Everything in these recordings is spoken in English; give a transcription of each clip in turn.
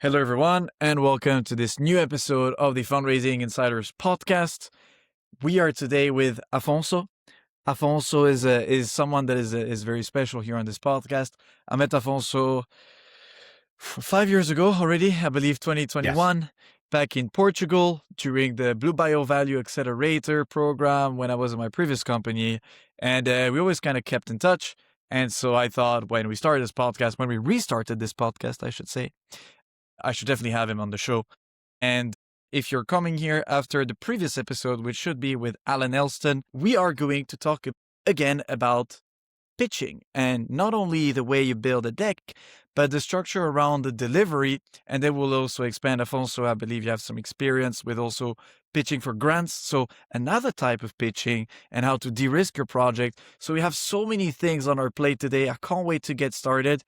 Hello, everyone, and welcome to this new episode of the Fundraising Insiders podcast. We are today with Afonso. Afonso is someone that is very special here on this podcast. I met Afonso 5 years ago already, I believe 2021, back in Portugal during the Blue Bio Value Accelerator program when I was in my previous company. And we always kind of kept in touch. And so I thought when we restarted this podcast, I should say, I should definitely have him on the show. And if you're coming here after the previous episode, which should be with Alan Elston, we are going to talk again about pitching and not only the way you build a deck, but the structure around the delivery. And then we'll also expand. Afonso, I believe you have some experience with also pitching for grants. So another type of pitching and how to de-risk your project. So we have so many things on our plate today. I can't wait to get started.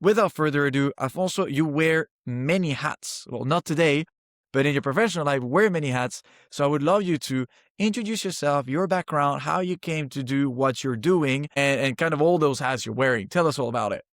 Without further ado, Afonso, you wear many hats. Well, not today, but in your professional life, wear many hats. So I would love you to introduce yourself, your background, how you came to do what you're doing, and kind of all those hats you're wearing. Tell us all about it.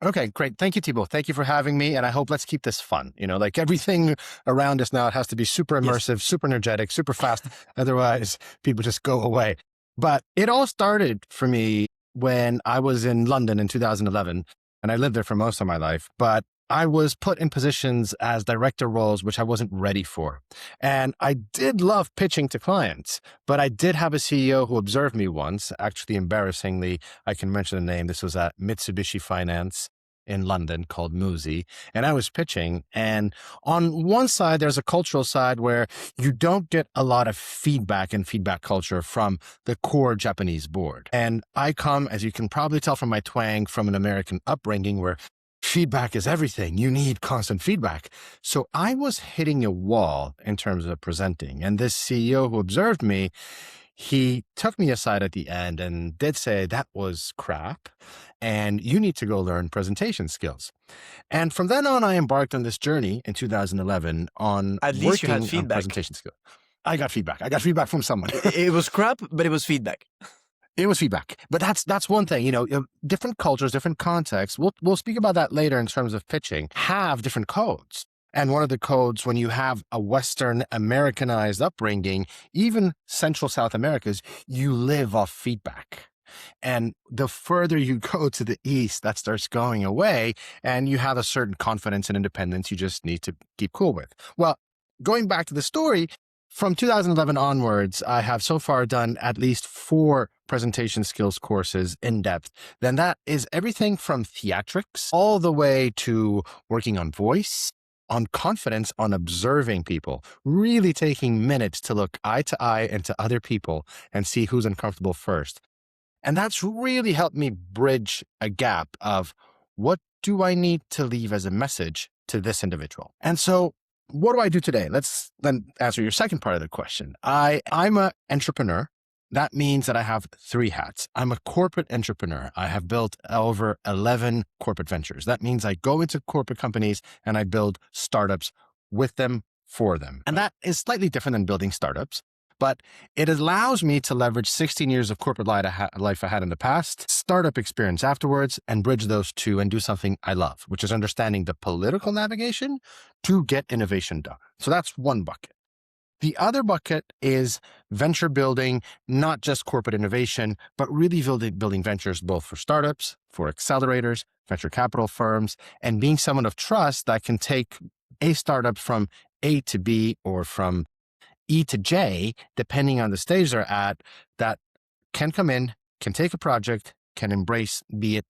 Okay, great. Thank you, Thibaut. Thank you for having me. And I hope let's keep this fun. Like everything around us now, it has to be super immersive, super energetic, super fast. Otherwise, people just go away. But it all started for me when I was in London in 2011. And I lived there for most of my life, but I was put in positions as director roles, which I wasn't ready for. And I did love pitching to clients, but I did have a CEO who observed me once, actually embarrassingly, I can mention the name. This was at Mitsubishi Finance in London called Muzi. And I was pitching. And on one side, there's a cultural side where you don't get a lot of feedback and feedback culture from the core Japanese board. And I come, as you can probably tell from my twang, from an American upbringing where feedback is everything. You need constant feedback. So I was hitting a wall in terms of presenting. And this CEO who observed me, he took me aside at the end and did say, that was crap, and you need to go learn presentation skills. And from then on, I embarked on this journey in 2011 on At least you had working on feedback. presentation skills. I got feedback. I got feedback from someone. It was crap, but it was feedback. It was feedback. But that's one thing, different cultures, different contexts. We'll speak about that later in terms of pitching, have different codes. And one of the codes, when you have a Western Americanized upbringing, even Central South America's, you live off feedback. And the further you go to the East, that starts going away, and you have a certain confidence and independence you just need to keep cool with. Well, going back to the story, from 2011 onwards, I have so far done at least 4 presentation skills courses in depth. Then that is everything from theatrics all the way to working on voice, on confidence, on observing people, really taking minutes to look eye to eye into other people and see who's uncomfortable first. And that's really helped me bridge a gap of what do I need to leave as a message to this individual? And so what do I do today? Let's then answer your second part of the question. I'm an entrepreneur. That means that I have 3 hats. I'm a corporate entrepreneur. I have built over 11 corporate ventures. That means I go into corporate companies and I build startups with them, for them. And that is slightly different than building startups, but it allows me to leverage 16 years of corporate life I had in the past, startup experience afterwards, and bridge those two and do something I love, which is understanding the political navigation to get innovation done. So that's one bucket. The other bucket is venture building, not just corporate innovation, but really building ventures both for startups, for accelerators, venture capital firms, and being someone of trust that can take a startup from A to B or from E to J, depending on the stage they're at, that can come in, can take a project, can embrace, be it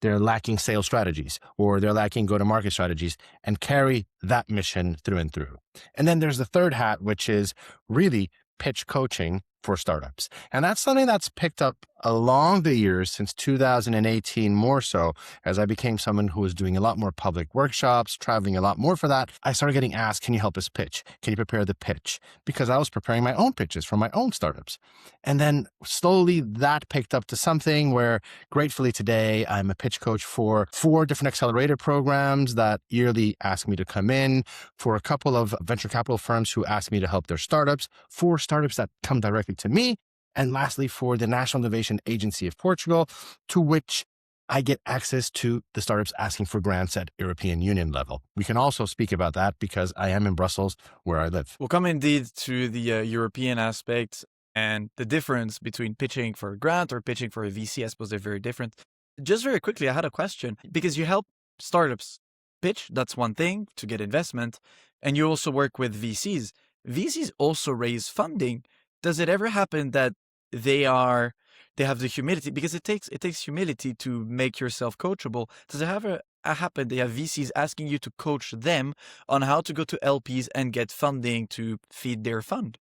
they're lacking sales strategies or they're lacking go-to-market strategies, and carry that mission through and through. And then there's the third hat, which is really pitch coaching for startups. And that's something that's picked up along the years since 2018, more so as I became someone who was doing a lot more public workshops, traveling a lot more for that. I started getting asked, can you help us pitch? Can you prepare the pitch? Because I was preparing my own pitches for my own startups. And then slowly that picked up to something where gratefully today I'm a pitch coach for 4 different accelerator programs that yearly ask me to come in, for a couple of venture capital firms who ask me to help their startups, 4 startups that come directly to me, and lastly, for the National Innovation Agency of Portugal, to which I get access to the startups asking for grants at European Union level. We can also speak about that because I am in Brussels where I live. We'll come indeed to the European aspect and the difference between pitching for a grant or pitching for a VC. I suppose they're very different. Just very quickly, I had a question because you help startups pitch. That's one thing to get investment. And you also work with VCs. VCs also raise funding. Does it ever happen that they have the humility, because it takes humility to make yourself coachable? Does it ever happen they have VCs asking you to coach them on how to go to LPs and get funding to feed their fund?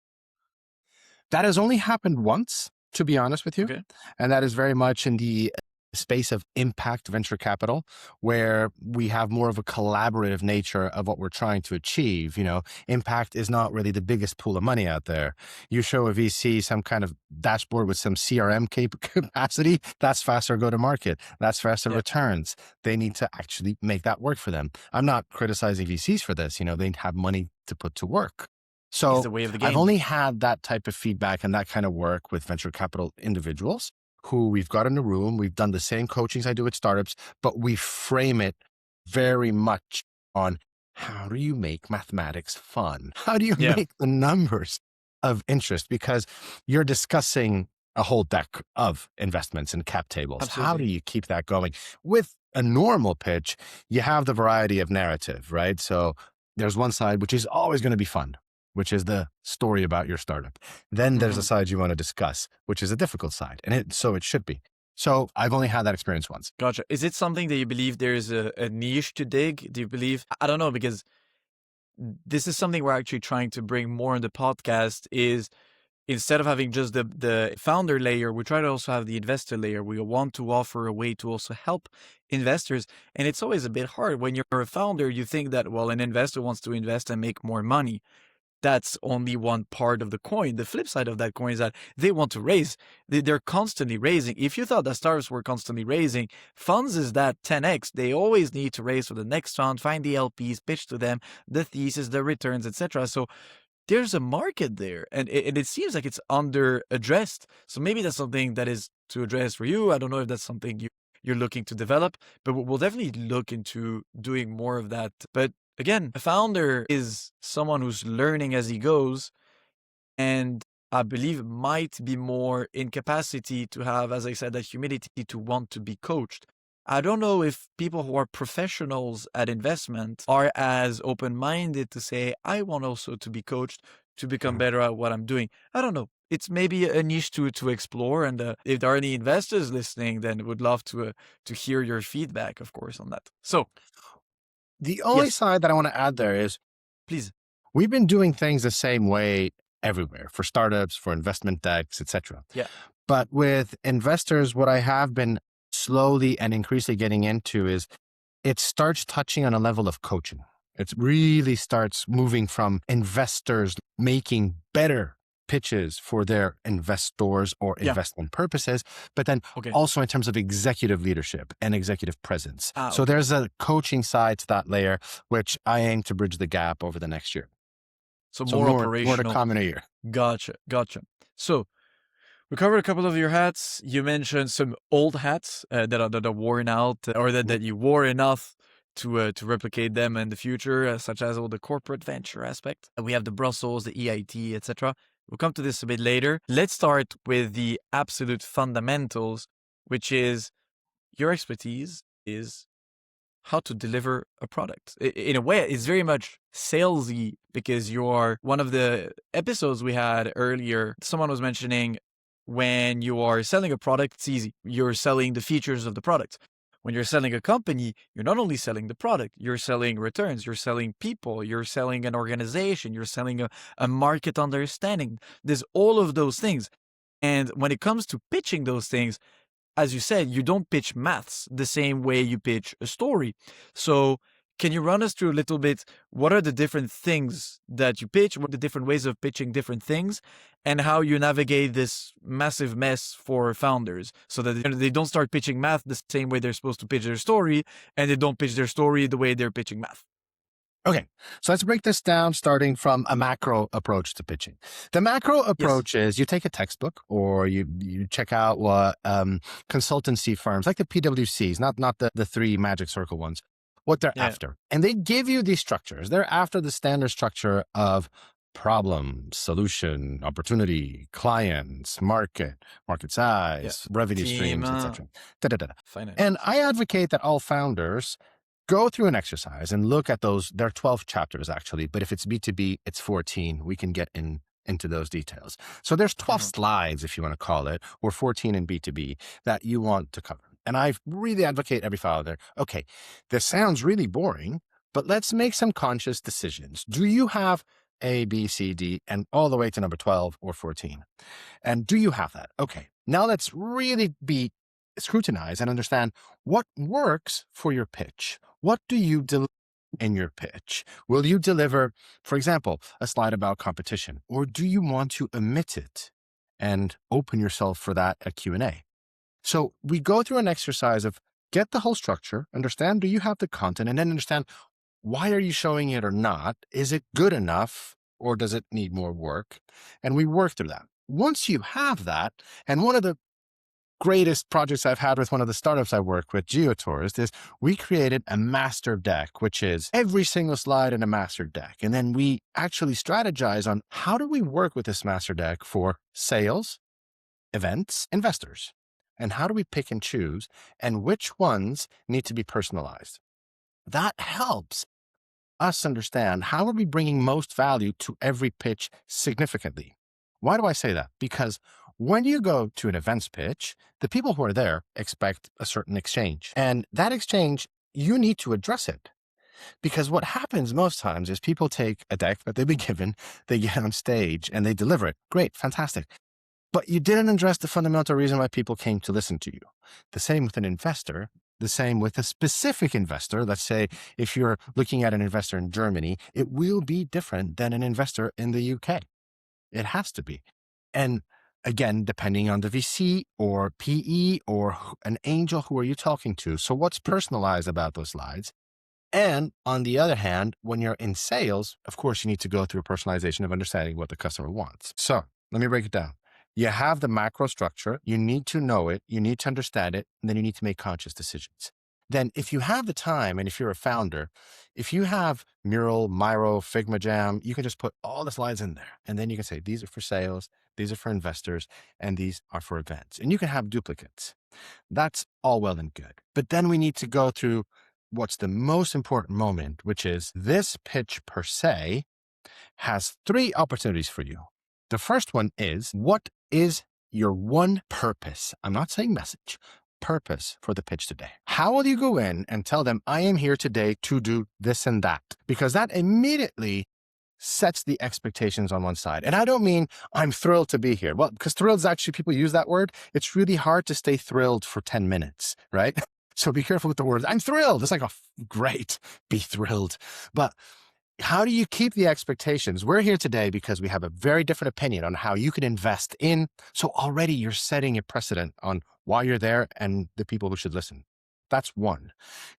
That has only happened once, to be honest with you. Okay. And that is very much in the space of impact venture capital, where we have more of a collaborative nature of what we're trying to achieve. Impact is not really the biggest pool of money out there. You show a VC some kind of dashboard with some CRM capacity, that's faster go to market. That's faster returns. They need to actually make that work for them. I'm not criticizing VCs for this. They have money to put to work. So It's the way of the game. I've only had that type of feedback and that kind of work with venture capital individuals who we've got in a room. We've done the same coachings I do with startups, but we frame it very much on how do you make mathematics fun? How do you make the numbers of interest? Because you're discussing a whole deck of investments and cap tables. Absolutely. How do you keep that going? With a normal pitch, you have the variety of narrative, right? So there's one side, which is always going to be fun, which is the story about your startup. Then there's a side you want to discuss, which is a difficult side. And so it should be. So I've only had that experience once. Gotcha. Is it something that you believe there's a niche to dig? Do you believe? I don't know, because this is something we're actually trying to bring more in the podcast is instead of having just the founder layer, we try to also have the investor layer. We want to offer a way to also help investors. And it's always a bit hard when you're a founder, you think that, well, an investor wants to invest and make more money. That's only one part of the coin. The flip side of that coin is that they want to raise. They're constantly raising. If you thought that startups were constantly raising, funds is that 10x. They always need to raise for the next round, find the LPs, pitch to them, the thesis, the returns, etc. So there's a market there, and it seems like it's under addressed. So maybe that's something that is to address for you. I don't know if that's something you're looking to develop, but we'll definitely look into doing more of that. But again, a founder is someone who's learning as he goes, and I believe might be more in capacity to have, as I said, that humility to want to be coached. I don't know if people who are professionals at investment are as open-minded to say, I want also to be coached to become better at what I'm doing. I don't know. It's maybe a niche to explore. And if there are any investors listening, then would love to hear your feedback, of course, on that. So the only side that I want to add there is, please, we've been doing things the same way everywhere for startups, for investment decks, etc. Yeah. But with investors, what I have been slowly and increasingly getting into is it starts touching on a level of coaching. It really starts moving from investors making better pitches for their investors or investment purposes, but then also in terms of executive leadership and executive presence. So there's a coaching side to that layer, which I aim to bridge the gap over the next year. So more operational. More to come in a year. Gotcha. So we covered a couple of your hats. You mentioned some old hats that are worn out, or that you wore enough to replicate them in the future, such as all the corporate venture aspect. We have the Brussels, the EIT, etc. We'll come to this a bit later. Let's start with the absolute fundamentals, which is your expertise is how to deliver a product. In a way, it's very much salesy, because you're one of the episodes we had earlier. Someone was mentioning when you are selling a product, it's easy. You're selling the features of the product. When you're selling a company, you're not only selling the product, you're selling returns, you're selling people, you're selling an organization, you're selling a market understanding. There's all of those things. And when it comes to pitching those things, as you said, you don't pitch maths the same way you pitch a story. So can you run us through a little bit, what are the different things that you pitch, what are the different ways of pitching different things, and how you navigate this massive mess for founders so that they don't start pitching math the same way they're supposed to pitch their story, and they don't pitch their story the way they're pitching math? Okay, so let's break this down starting from a macro approach to pitching. The macro approach is you take a textbook or you check out what consultancy firms like the PwCs, not the three magic circle ones, what they're after. And they give you these structures. They're after the standard structure of problem, solution, opportunity, clients, market size, revenue streams, etc. And I advocate that all founders go through an exercise and look at those. There are 12 chapters actually, but if it's B2B, it's 14. We can get into those details. So there's 12 slides, if you want to call it, or 14 in B2B that you want to cover. And I really advocate every founder, okay, this sounds really boring, but let's make some conscious decisions. Do you have A, B, C, D, and all the way to number 12 or 14? And do you have that? Okay, now let's really scrutinize and understand what works for your pitch. What do you deliver in your pitch? Will you deliver, for example, a slide about competition, or do you want to omit it and open yourself for that at Q&A? So we go through an exercise of get the whole structure, understand, do you have the content, and then understand, why are you showing it or not? Is it good enough or does it need more work? And we work through that. Once you have that, and one of the greatest projects I've had with one of the startups I work with, GeoTourist, is we created a master deck, which is every single slide in a master deck. And then we actually strategize on how do we work with this master deck for sales, events, investors, and how do we pick and choose, and which ones need to be personalized. That helps us understand how are we bringing most value to every pitch significantly. Why do I say that? Because when you go to an events pitch, the people who are there expect a certain exchange. And that exchange, you need to address it. Because what happens most times is people take a deck that they've been given, they get on stage and they deliver it. Great, fantastic. But you didn't address the fundamental reason why people came to listen to you. The same with an investor, the same with a specific investor. Let's say if you're looking at an investor in Germany, it will be different than an investor in the UK. It has to be. And again, depending on the VC or PE or an angel, who are you talking to? So what's personalized about those slides? And on the other hand, when you're in sales, of course, you need to go through a personalization of understanding what the customer wants. So let me break it down. You have the macro structure. You need to know it. You need to understand it. And then you need to make conscious decisions. Then if you have the time, and if you're a founder, if you have Mural, Miro, Figma Jam, you can just put all the slides in there. And then you can say, these are for sales, these are for investors, and these are for events. And you can have duplicates. That's all well and good. But then we need to go through what's the most important moment, which is this pitch per se has 3 opportunities for you. The first one is, what is your one purpose? I'm not saying message. Purpose for the pitch today. How will you go in and tell them, I am here today to do this and that? Because that immediately sets the expectations on one side. And I don't mean I'm thrilled to be here. Well, because thrilled is actually, people use that word. It's really hard to stay thrilled for 10 minutes, right? So be careful with the words. I'm thrilled. It's like, oh, great, be thrilled. But how do you keep the expectations? We're here today because we have a very different opinion on how you can invest in. So already you're setting a precedent on why you're there and the people who should listen. That's one.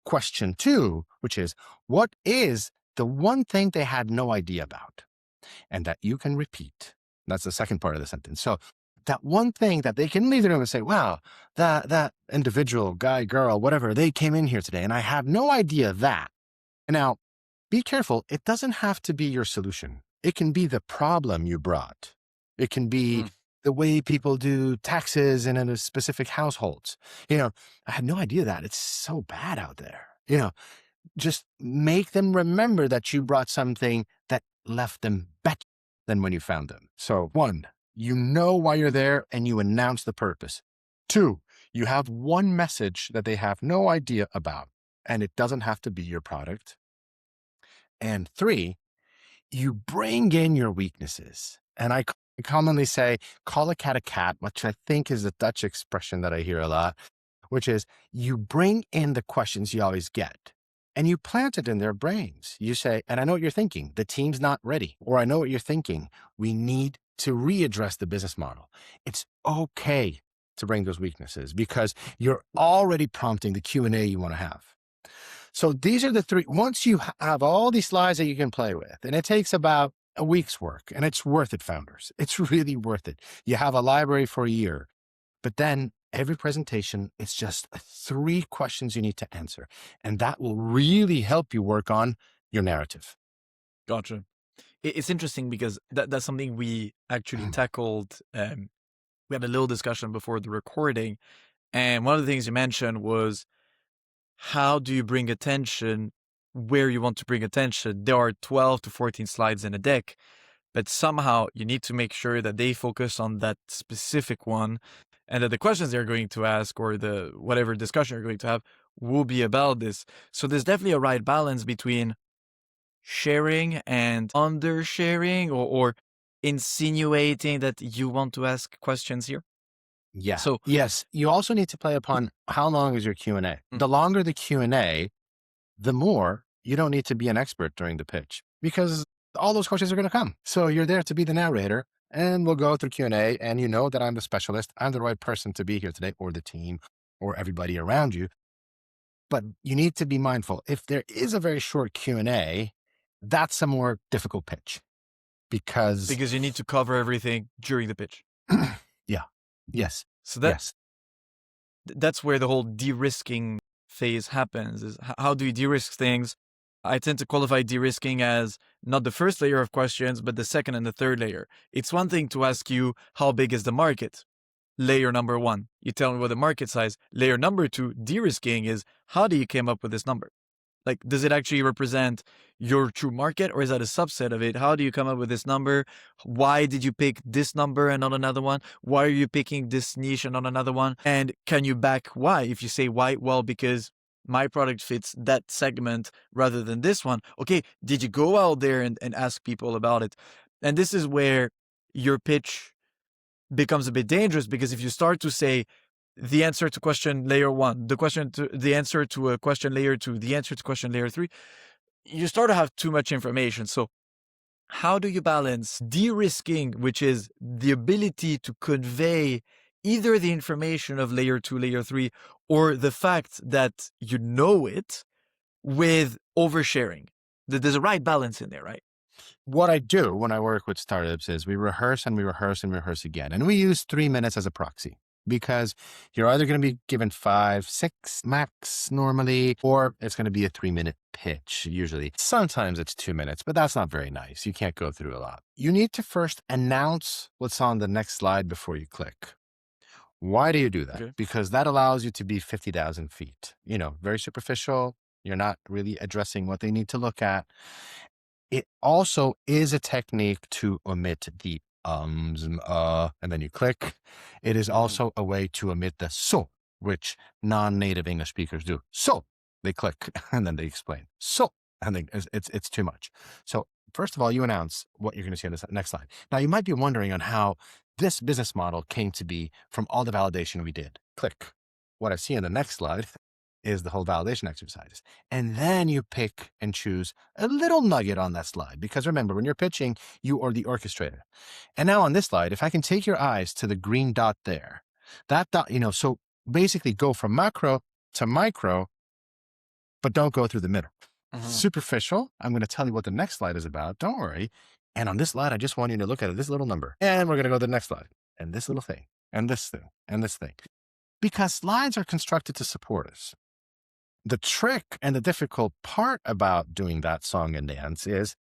Question 2, which is, what is the one thing they had no idea about and that you can repeat? That's the second part of the sentence. So that one thing that they can leave the room and say, wow, that individual, guy, girl, whatever, they came in here today and I have no idea that. Now, be careful. It doesn't have to be your solution. It can be the problem you brought. It can be the way people do taxes in a specific households. I had no idea that. It's so bad out there. Just make them remember that you brought something that left them better than when you found them. So 1, you know why you're there and you announce the purpose. 2, you have one message that they have no idea about, and it doesn't have to be your product. And 3, you bring in your weaknesses. And I commonly say, call a cat, which I think is a Dutch expression that I hear a lot, which is you bring in the questions you always get and you plant it in their brains. You say, and I know what you're thinking, the team's not ready. Or I know what you're thinking, we need to readdress the business model. It's okay to bring those weaknesses because you're already prompting the Q&A you want to have. So these are the three. Once you have all these slides that you can play with, and it takes about a week's work, and it's worth it, founders. It's really worth it. You have a library for a year, but then every presentation, it's just 3 questions you need to answer. And that will really help you work on your narrative. Gotcha. It's interesting because that's something we actually tackled. We had a little discussion before the recording. And one of the things you mentioned was, how do you bring attention where you want to bring attention? There are 12 to 14 slides in a deck, but somehow you need to make sure that they focus on that specific one, and that the questions they're going to ask or the whatever discussion you're going to have will be about this. So there's definitely a right balance between sharing and undersharing, or insinuating that you want to ask questions here. Yeah. So yes, you also need to play upon how long is your Q&A. The longer the Q&A, the more you don't need to be an expert during the pitch, because all those questions are going to come. So you're there to be the narrator, and we'll go through Q&A, and you know that I'm the specialist. I'm the right person to be here today, or the team, or everybody around you. But you need to be mindful. If there is a very short Q&A, that's a more difficult pitch, because you need to cover everything during the pitch. yeah. Yes. So yes. that's where the whole de-risking phase happens, is how do you de-risk things? I tend to qualify de-risking as not the first layer of questions, but the second and the third layer. It's one thing to ask you, how big is the market? Layer number 1, you tell me what the market size. Layer number 2, de-risking, is how do you came up with this number? Like, does it actually represent your true market, or is that a subset of it? How do you come up with this number? Why did you pick this number and not another one? Why are you picking this niche and not another one? And can you back why? If you say why, well, because my product fits that segment rather than this one. Okay, did you go out there and ask people about it? And this is where your pitch becomes a bit dangerous, because if you start to say, the answer to question layer 1, the answer to a question layer 2, the answer to question layer 3, you start to have too much information. So how do you balance de-risking, which is the ability to convey either the information of layer 2, layer 3, or the fact that you know it, with oversharing? There's a right balance in there, right? What I do when I work with startups is we rehearse and we rehearse and rehearse again. And we use 3 minutes as a proxy, because you're either going to be given 5, 6 max normally, or it's going to be a 3-minute pitch usually. Sometimes it's 2 minutes, but that's not very nice. You can't go through a lot. You need to first announce what's on the next slide before you click. Why do you do that? Okay. Because that allows you to be 50,000 feet. Very superficial. You're not really addressing what they need to look at. It also is a technique to omit the and then you click. It is also a way to omit the so, which non-native English speakers do. So they click and then they explain. So, and then it's too much. So first of all, you announce what you're going to see on the next slide. Now you might be wondering on how this business model came to be from all the validation we did. Click. What I see on the next slide is the whole validation exercises. And then you pick and choose a little nugget on that slide. Because remember, when you're pitching, you are the orchestrator. And now on this slide, if I can take your eyes to the green dot there, that dot, so basically go from macro to micro, but don't go through the middle. Superficial. I'm going to tell you what the next slide is about. Don't worry. And on this slide, I just want you to look at this little number. And we're going to go to the next slide. And this little thing. And this thing. And this thing. Because slides are constructed to support us. The trick and the difficult part about doing that song and dance is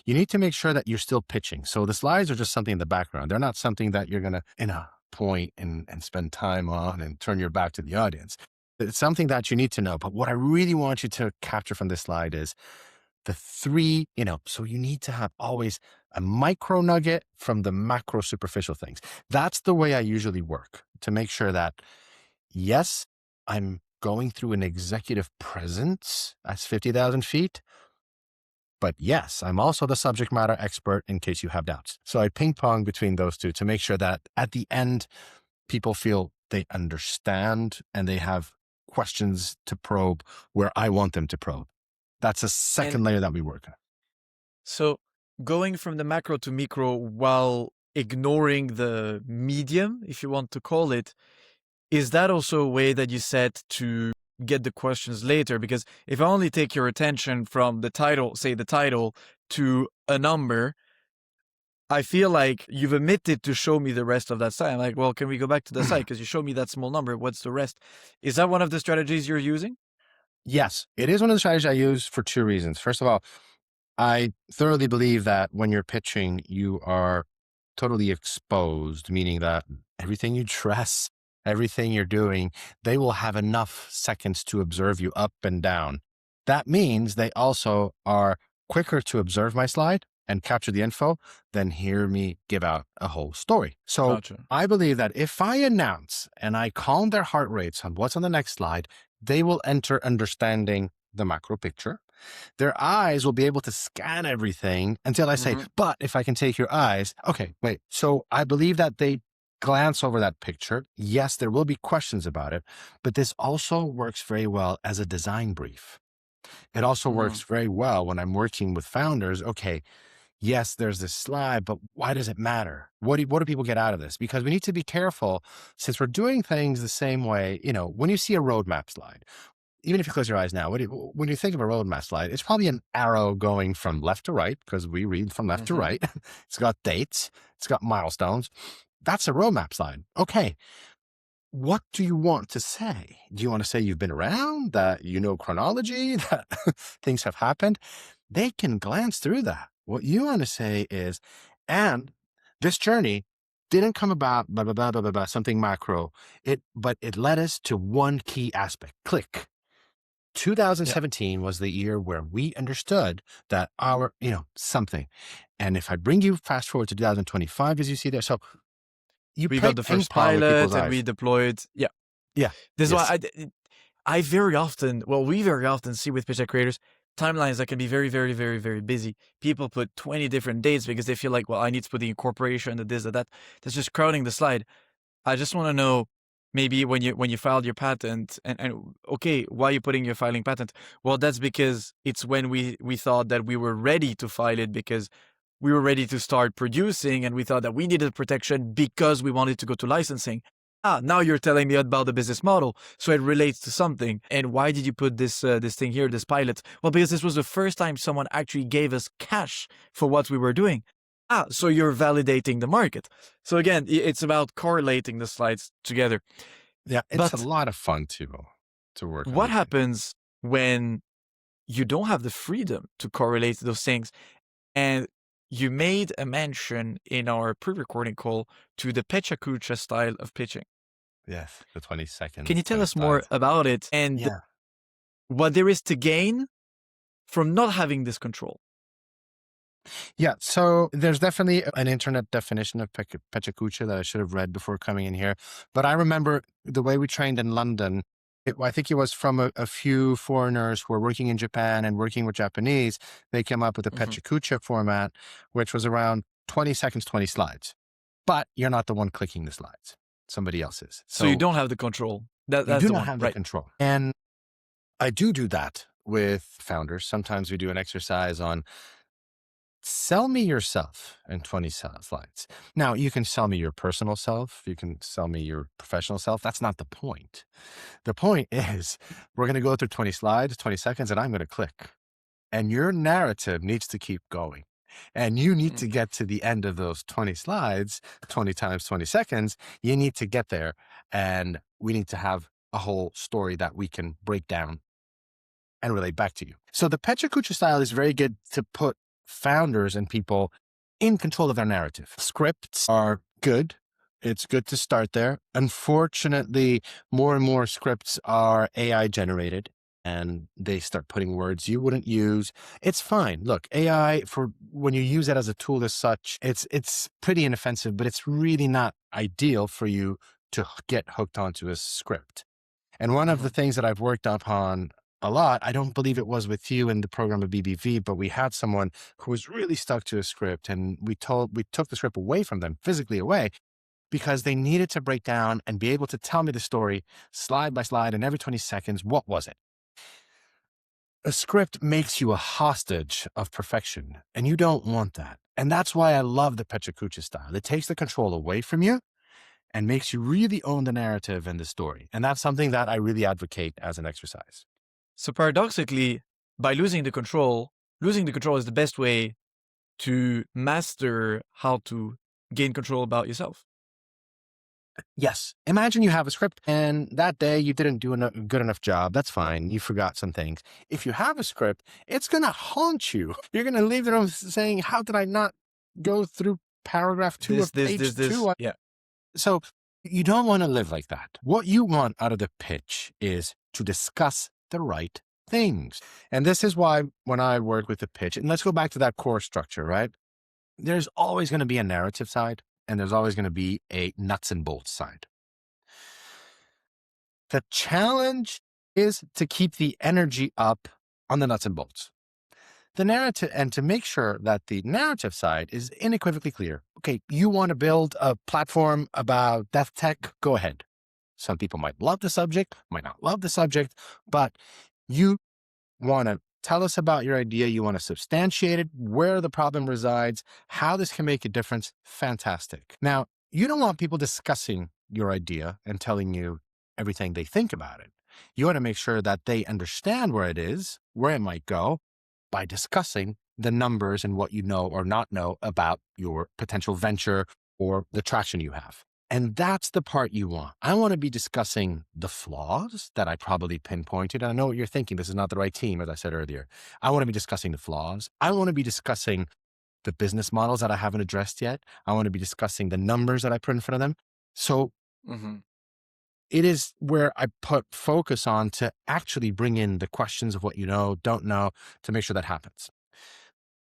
you need to make sure that you're still pitching. So the slides are just something in the background. They're not something that you're going to point and spend time on and turn your back to the audience. It's something that you need to know. But what I really want you to capture from this slide is the 3, so you need to have always a micro nugget from the macro superficial things. That's the way I usually work, to make sure that, yes, I'm going through an executive presence. That's 50,000 feet. But yes, I'm also the subject matter expert in case you have doubts. So I ping pong between those two to make sure that at the end, people feel they understand and they have questions to probe where I want them to probe. That's a second layer that we work on. So going from the macro to micro while ignoring the medium, if you want to call it, is that also a way that you set to get the questions later, because if I only take your attention from the title, say the title, to a number, I feel like you've omitted to show me the rest of that site. I'm like, well, can we go back to the site? Because you showed me that small number. What's the rest? Is that one of the strategies you're using? Yes, it is one of the strategies I use for two reasons. First of all, I thoroughly believe that when you're pitching, you are totally exposed, meaning that everything you dress, everything you're doing, they will have enough seconds to observe you up and down. That means they also are quicker to observe my slide and capture the info than hear me give out a whole story. So Gotcha. I believe that if I announce and I calm their heart rates on what's on the next slide, they will enter understanding the macro picture. Their eyes will be able to scan everything until I say, but if I can take your eyes, okay, wait. So I believe that they glance over that picture. Yes, there will be questions about it, but this also works very well as a design brief. It also works very well when I'm working with founders. Okay, yes, there's this slide, but why does it matter? What do people get out of this? Because we need to be careful since we're doing things the same way. You know, when you see a roadmap slide, even if you close your eyes now, when you think of a roadmap slide, it's probably an arrow going from left to right, because we read from left to right. It's got dates. It's got milestones. That's a roadmap slide. Okay. What do you want to say? Do you want to say you've been around, that you know chronology, that things have happened? They can glance through that. What you want to say is, and this journey didn't come about blah, blah, blah, blah, blah, blah, something macro. But it led us to one key aspect. Click. 2017 was the year where we understood that our, something. And if I bring you fast forward to 2025, as you see there, so we got the first pilot and we deployed. Yeah. This is why we very often see with Pecha creators timelines that can be very, very, very, very busy. People put 20 different dates because they feel like, well, I need to put the incorporation, the this, the that. That's just crowding the slide. I just want to know, maybe when you filed your patent, and okay, why are you putting your filing patent? Well, that's because it's when we thought that we were ready to file it, because we were ready to start producing, and we thought that we needed protection because we wanted to go to licensing. Now you're telling me about the business model, so it relates to something. And why did you put this thing here, this pilot? Well, because this was the first time someone actually gave us cash for what we were doing. So you're validating the market. So again, it's about correlating the slides together. Yeah, it's a lot of fun to work on. What happens when you don't have the freedom to correlate those things? And you made a mention in our pre-recording call to the Pecha Kucha style of pitching. Yes, the 20 seconds. Can you tell us more about it and what there is to gain from not having this control? Yeah, so there's definitely an internet definition of Pecha Kucha that I should have read before coming in here. But I remember the way we trained in London, I think it was from a few foreigners who were working in Japan and working with Japanese. They came up with the Pecha Kucha format, which was around 20 seconds, 20 slides. But you're not the one clicking the slides. Somebody else is. So you don't have the control. That's you do not have the control. And I do that with founders. Sometimes we do an exercise on sell me yourself in 20 slides. Now, you can sell me your personal self. You can sell me your professional self. That's not the point. The point is we're going to go through 20 slides, 20 seconds, and I'm going to click. And your narrative needs to keep going. And you need to get to the end of those 20 slides, 20 times 20 seconds. You need to get there. And we need to have a whole story that we can break down and relate back to you. So the Pecha Kucha style is very good to put founders and people in control of their narrative. Scripts are good. It's good to start there. Unfortunately, more and more scripts are AI generated and they start putting words you wouldn't use. It's fine. Look, AI, for when you use it as a tool as such, it's pretty inoffensive, but it's really not ideal for you to get hooked onto a script. And one of the things that I've worked upon a lot, I don't believe it was with you in the program of BBV, but we had someone who was really stuck to a script, and we took the script away from them, physically away, because they needed to break down and be able to tell me the story slide by slide, and every 20 seconds, what was it? A script makes you a hostage of perfection, and you don't want that. And that's why I love the Pecha Kucha style. It takes the control away from you, and makes you really own the narrative and the story. And that's something that I really advocate as an exercise. So paradoxically, by losing the control is the best way to master how to gain control about yourself. Yes. Imagine you have a script and that day you didn't do a good enough job. That's fine. You forgot some things. If you have a script, it's going to haunt you. You're going to leave the room saying, how did I not go through paragraph 2 of page 2? Yeah. So you don't want to live like that. What you want out of the pitch is to discuss the right things. And this is why when I work with the pitch, and let's go back to that core structure, right? There's always going to be a narrative side and there's always going to be a nuts and bolts side. The challenge is to keep the energy up on the nuts and bolts. The narrative, and to make sure that the narrative side is unequivocally clear. Okay, you want to build a platform about death tech, go ahead. Some people might love the subject, might not love the subject, but you want to tell us about your idea. You want to substantiate it, where the problem resides, how this can make a difference. Fantastic. Now, you don't want people discussing your idea and telling you everything they think about it. You want to make sure that they understand where it is, where it might go, by discussing the numbers and what you know or not know about your potential venture or the traction you have. And that's the part you want. I want to be discussing the flaws that I probably pinpointed. And I know what you're thinking. This is not the right team, as I said earlier. I want to be discussing the flaws. I want to be discussing the business models that I haven't addressed yet. I want to be discussing the numbers that I put in front of them. So it is where I put focus on to actually bring in the questions of what you know, don't know, to make sure that happens.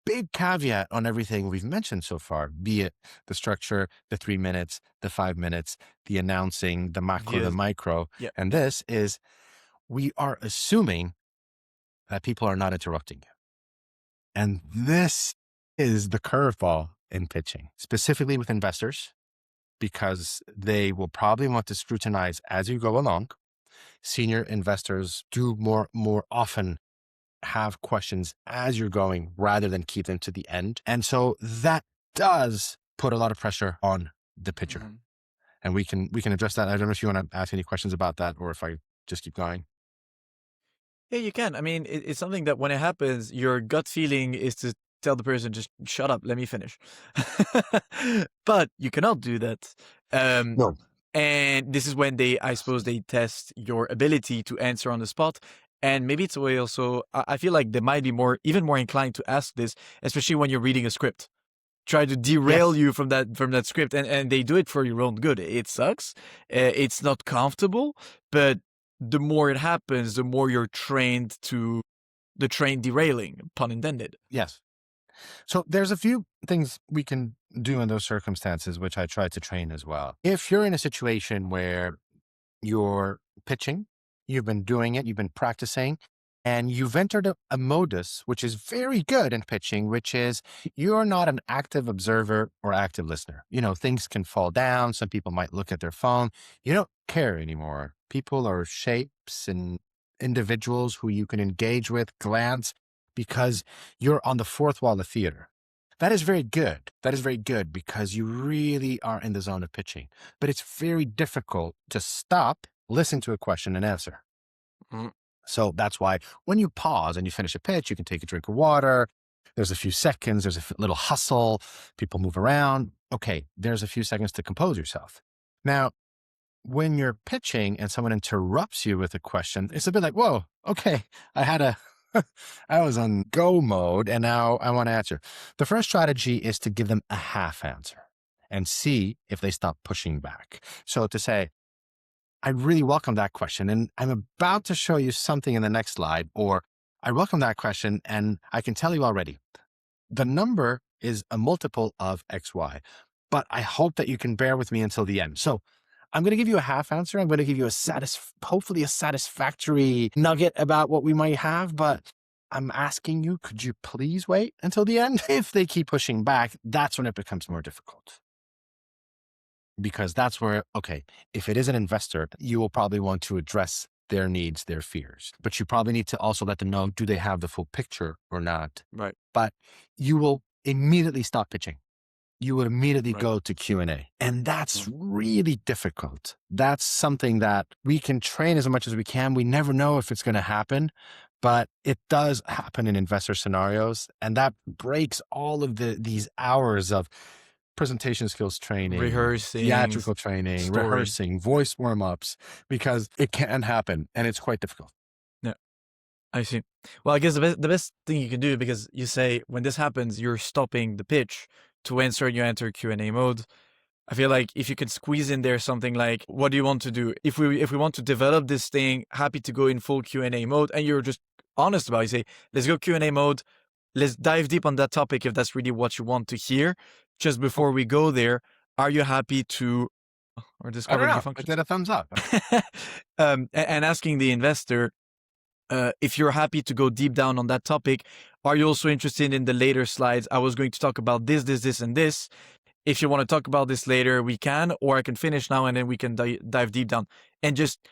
Big caveat on everything we've mentioned so far, be it the structure, the 3 minutes, the 5 minutes, the announcing, the macro, the micro. Yeah. And this is, we are assuming that people are not interrupting you. And this is the curveball in pitching, specifically with investors, because they will probably want to scrutinize as you go along. Senior investors do more often have questions as you're going rather than keep them to the end. And so that does put a lot of pressure on the pitcher. And we can address that. I don't know if you want to ask any questions about that or if I just keep going. Yeah, you can. I mean, it's something that when it happens, your gut feeling is to tell the person, just shut up, let me finish. But you cannot do that. No. And this is when I suppose they test your ability to answer on the spot. And maybe it's a way also, I feel like they might be even more inclined to ask this, especially when you're reading a script. Try to derail you from that script, and they do it for your own good. It sucks. It's not comfortable, but the more it happens, the more you're trained to the train derailing, pun intended. Yes. So there's a few things we can do in those circumstances, which I try to train as well. If you're in a situation where you're pitching, you've been doing it, you've been practicing, and you've entered a modus, which is very good in pitching, which is you're not an active observer or active listener. You know, things can fall down. Some people might look at their phone. You don't care anymore. People are shapes and individuals who you can engage with, glance, because you're on the fourth wall of theater. That is very good. That is very good because you really are in the zone of pitching. But it's very difficult to stop, listen to a question and answer. So that's why when you pause and you finish a pitch, you can take a drink of water. There's a few seconds. There's a little hustle. People move around. Okay, there's a few seconds to compose yourself. Now, when you're pitching and someone interrupts you with a question, it's a bit like, whoa, okay, I was on go mode and now I want to answer. The first strategy is to give them a half answer and see if they stop pushing back. So to say, I really welcome that question and I'm about to show you something in the next slide, or I welcome that question and I can tell you already, the number is a multiple of XY, but I hope that you can bear with me until the end. So I'm going to give you a half answer. I'm going to give you hopefully a satisfactory nugget about what we might have, but I'm asking you, could you please wait until the end? If they keep pushing back, that's when it becomes more difficult. Because that's where, okay, if it is an investor, you will probably want to address their needs, their fears, but you probably need to also let them know, do they have the full picture or not? Right. But you will immediately stop pitching. you would immediately Right. go to Q&A. And that's really difficult. That's something that we can train as much as we can. We never know if it's going to happen, but it does happen in investor scenarios. And that breaks all of these hours of presentation skills training, Rehearsing, theatrical training, story. rehearsing, voice warm-ups, because it can happen and it's quite difficult. Yeah, I see. Well, I guess the best thing you can do, because you say when this happens, you're stopping the pitch to answer, you enter Q&A mode. I feel like if you could squeeze in there something like, what do you want to do? If we want to develop this thing, happy to go in full Q&A mode, and you're just honest about it. You say, let's go Q&A mode. Let's dive deep on that topic if that's really what you want to hear. Just before we go there, are you happy to or discover new functions? I did a thumbs up. And asking the investor, if you're happy to go deep down on that topic, are you also interested in the later slides? I was going to talk about this, and this. If you want to talk about this later, we can, or I can finish now and then we can dive deep down and just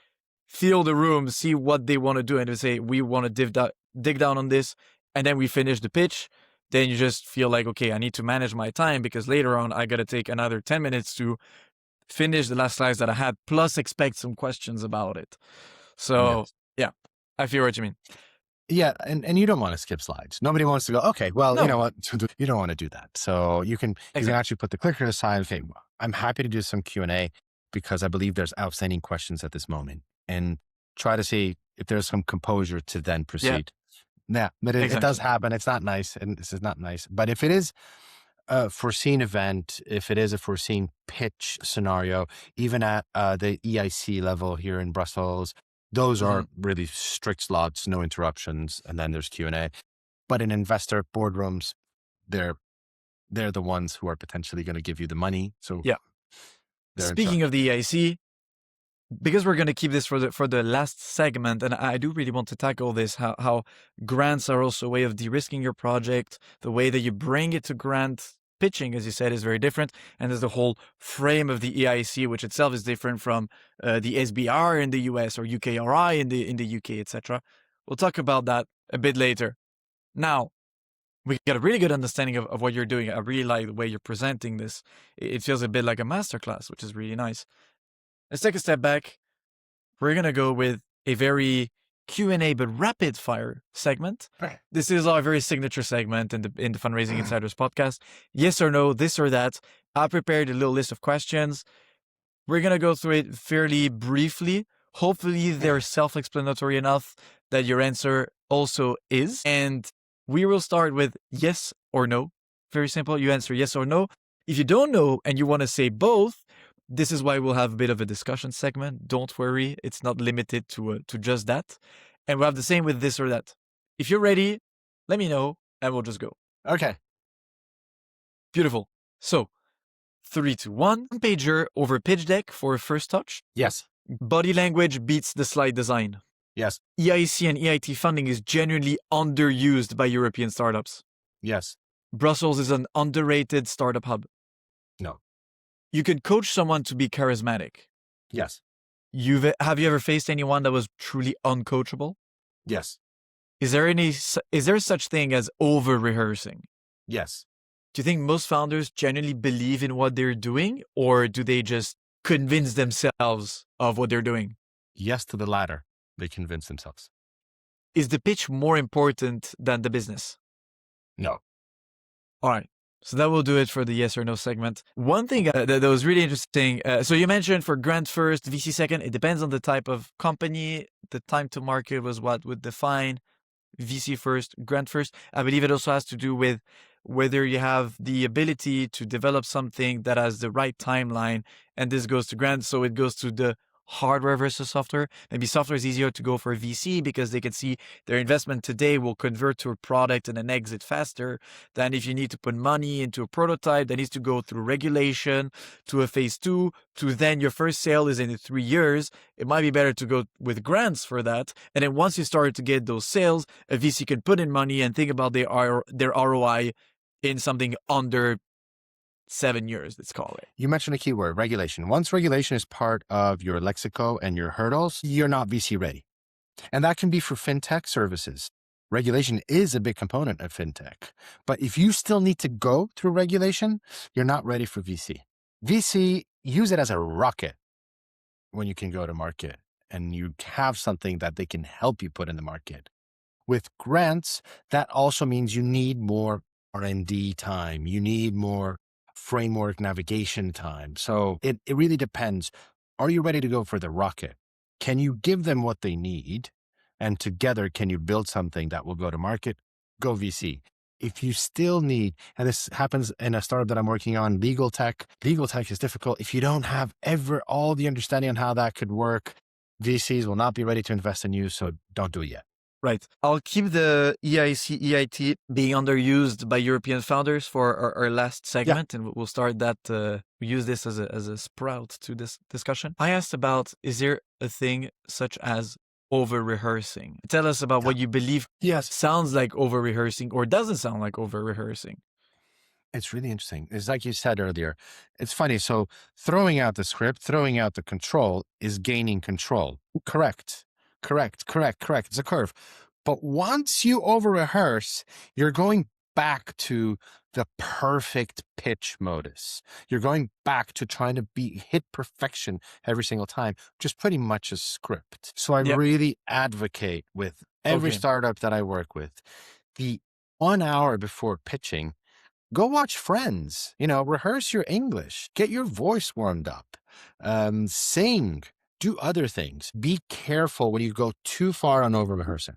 feel the room, see what they want to do. And they say, we want to dig down on this. And then we finish the pitch. Then you just feel like, okay, I need to manage my time because later on I got to take another 10 minutes to finish the last slides that I had, plus expect some questions about it. So yeah, I feel what you mean. Yeah, and you don't want to skip slides. Nobody wants to go, okay, well, No. you know what? You don't want to do that. So you can actually put the clicker aside. Okay, well, I'm happy to do some Q&A because I believe there's outstanding questions at this moment, and try to see if there's some composure to then proceed. Yeah, but it does happen. It's not nice, and this is not nice. But if it is a foreseen event, if it is a foreseen pitch scenario, even at the EIC level here in Brussels, those are really strict slots, no interruptions, and then there's Q&A. But in investor boardrooms, they're the ones who are potentially going to give you the money. So yeah. Speaking of the EIC, because we're going to keep this for the last segment, and I do really want to tackle this, how grants are also a way of de-risking your project. The way that you bring it to grant pitching, as you said, is very different. And there's the whole frame of the EIC, which itself is different from the SBR in the US or UKRI in the UK, etc. We'll talk about that a bit later. Now, we got a really good understanding of what you're doing. I really like the way you're presenting this. It feels a bit like a masterclass, which is really nice. Let's take a step back. We're going to go with a very Q&A but rapid fire segment. Right. This is our very signature segment in the Fundraising Insiders podcast. Yes or no, this or that. I prepared a little list of questions. We're going to go through it fairly briefly. Hopefully they're self-explanatory enough that your answer also is. And we will start with yes or no. Very simple. You answer yes or no. If you don't know and you want to say both, this is why we'll have a bit of a discussion segment. Don't worry, it's not limited to just that. And we'll have the same with this or that. If you're ready, let me know and we'll just go. Okay. Beautiful. So 3, 2, 1. Pager over pitch deck for a first touch. Yes. Body language beats the slide design. Yes. EIC and EIT funding is genuinely underused by European startups. Yes. Brussels is an underrated startup hub. No. You could coach someone to be charismatic. Yes. Have you ever faced anyone that was truly uncoachable? Yes. Is there such thing as over rehearsing? Yes. Do you think most founders genuinely believe in what they're doing, or do they just convince themselves of what they're doing? Yes to the latter. They convince themselves. Is the pitch more important than the business? No. All right. So that will do it for the yes or no segment. One thing that was really interesting. So you mentioned for grant first, VC second. It depends on the type of company. The time to market was what would define VC first, grant first. I believe it also has to do with whether you have the ability to develop something that has the right timeline. And this goes to grant. So it goes to the hardware versus software. Maybe software is easier to go for a VC because they can see their investment today will convert to a product and an exit faster than if you need to put money into a prototype that needs to go through regulation to a phase 2 to then your first sale is in 3 years. It might be better to go with grants for that. And then once you start to get those sales, a VC can put in money and think about their ROI in something under 7 years, let's call it. You mentioned a keyword, regulation. Once regulation is part of your lexico and your hurdles, you're not VC ready. And that can be for fintech services. Regulation is a big component of fintech. But if you still need to go through regulation, you're not ready for VC. VC, use it as a rocket when you can go to market and you have something that they can help you put in the market. With grants, that also means you need more R&D time. You need more framework navigation time. So it really depends. Are you ready to go for the rocket? Can you give them what they need? And together, can you build something that will go to market? Go VC. If you still need, and this happens in a startup that I'm working on, legal tech is difficult. If you don't have all the understanding on how that could work, VCs will not be ready to invest in you. So don't do it yet. Right. I'll keep the EIC, EIT being underused by European founders for our last segment, and we'll start that. We use this as a sprout to this discussion. I asked about, is there a thing such as over-rehearsing? Tell us about what you believe sounds like over-rehearsing or doesn't sound like over-rehearsing. It's really interesting. It's like you said earlier. It's funny. So throwing out the script, throwing out the control is gaining control. Correct. It's a curve. But once you over-rehearse, you're going back to the perfect pitch modus. You're going back to trying to hit perfection every single time, which is pretty much a script. So I really advocate with every startup that I work with, the 1 hour before pitching, go watch Friends, rehearse your English, get your voice warmed up, sing, do other things. Be careful when you go too far on over-rehearsing.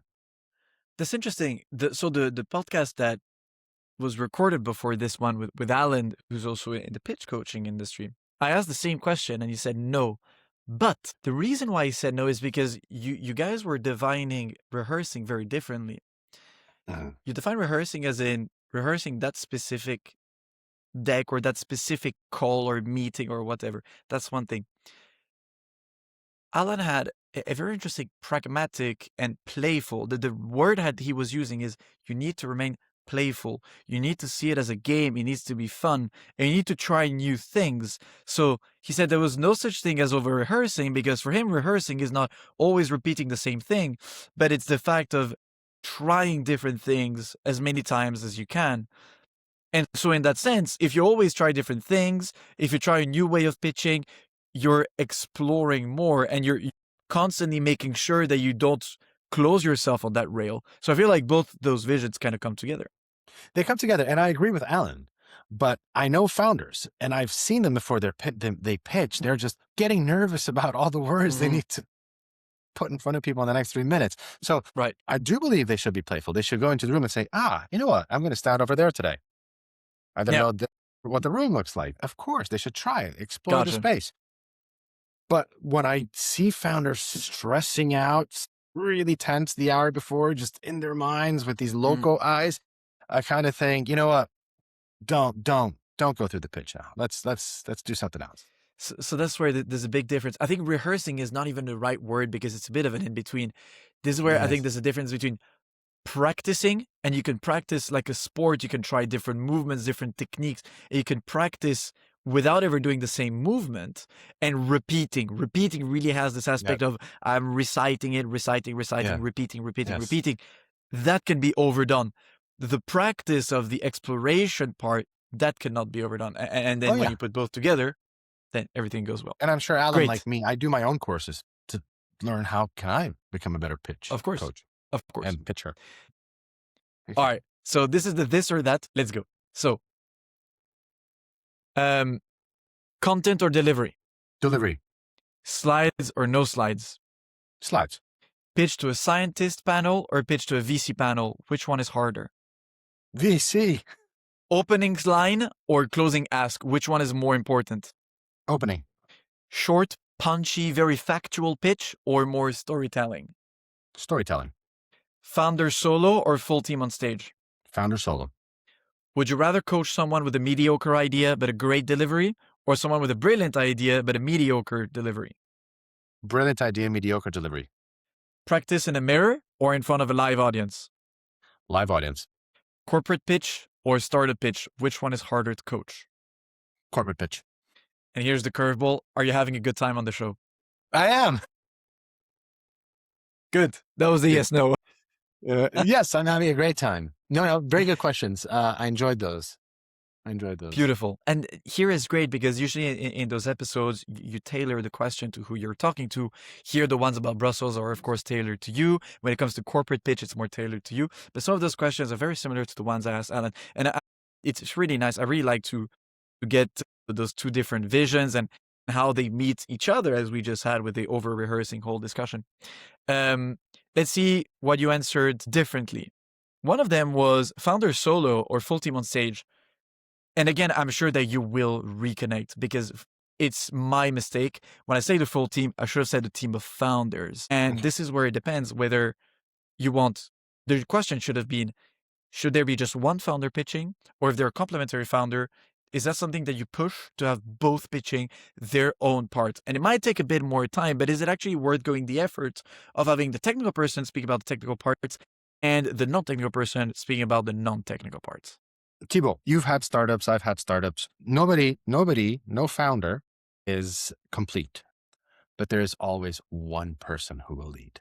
That's interesting. So the podcast that was recorded before this one with Alan, who's also in the pitch coaching industry, I asked the same question and he said no. But the reason why he said no is because you guys were defining rehearsing very differently. You define rehearsing as in rehearsing that specific deck or that specific call or meeting or whatever. That's one thing. Alan had a very interesting, pragmatic and playful. The word that he was using is you need to remain playful. You need to see it as a game. It needs to be fun. And you need to try new things. So he said there was no such thing as over-rehearsing because for him, rehearsing is not always repeating the same thing, but it's the fact of trying different things as many times as you can. And so in that sense, if you always try different things, if you try a new way of pitching, you're exploring more and you're constantly making sure that you don't close yourself on that rail. So I feel like both those visions kind of come together. They come together. And I agree with Alan, but I know founders and I've seen them before they pitch. They're just getting nervous about all the words they need to put in front of people in the next 3 minutes. So I do believe they should be playful. They should go into the room and say, you know what? I'm going to stand over there today. I don't know what the room looks like. Of course, they should try it, explore the space. But when I see founders stressing out, really tense the hour before, just in their minds with these local eyes, I kind of think, you know what? Don't go through the pitch now. Let's do something else. So that's where there's a big difference. I think rehearsing is not even the right word because it's a bit of an in-between. This is where I think there's a difference between practicing, and you can practice like a sport. You can try different movements, different techniques, and you can practice without ever doing the same movement, and repeating really has this aspect of I'm reciting it, repeating. That can be overdone. The practice of the exploration part, that cannot be overdone. And then when you put both together, then everything goes well. And I'm sure Alan, like me, I do my own courses to learn how can I become a better pitch coach. Of course. And pitcher. All right. So this is the this or that. Let's go. So content or delivery? Delivery. Slides or no slides? Slides. Pitch to a scientist panel or pitch to a VC panel? Which one is harder? VC. Opening line or closing ask? Which one is more important? Opening. Short, punchy, very factual pitch or more storytelling? Storytelling. Founder solo or full team on stage? Founder solo. Would you rather coach someone with a mediocre idea but a great delivery, or someone with a brilliant idea but a mediocre delivery? Brilliant idea, mediocre delivery. Practice in a mirror or in front of a live audience? Live audience. Corporate pitch or startup pitch? Which one is harder to coach? Corporate pitch. And here's the curveball. Are you having a good time on the show? I am. Good. That was a yes, no. Yes, I'm having a great time. No, very good questions. I enjoyed those. Beautiful. And here is great because usually in those episodes, you tailor the question to who you're talking to. Here, the ones about Brussels are, of course, tailored to you. When it comes to corporate pitch, it's more tailored to you. But some of those questions are very similar to the ones I asked Alan. And it's really nice. I really like to get those two different visions and how they meet each other, as we just had with the over-rehearsing whole discussion. Let's see what you answered differently. One of them was founder solo or full team on stage. And again, I'm sure that you will reconnect because it's my mistake. When I say the full team, I should have said the team of founders. And this is where it depends whether you want, the question should have been, should there be just one founder pitching? Or if they're a complementary founder, is that something that you push to have both pitching their own part? And it might take a bit more time, but is it actually worth going the effort of having the technical person speak about the technical parts and the non-technical person speaking about the non-technical parts? Thibaut, you've had startups. I've had startups. Nobody, no founder is complete, but there is always one person who will lead.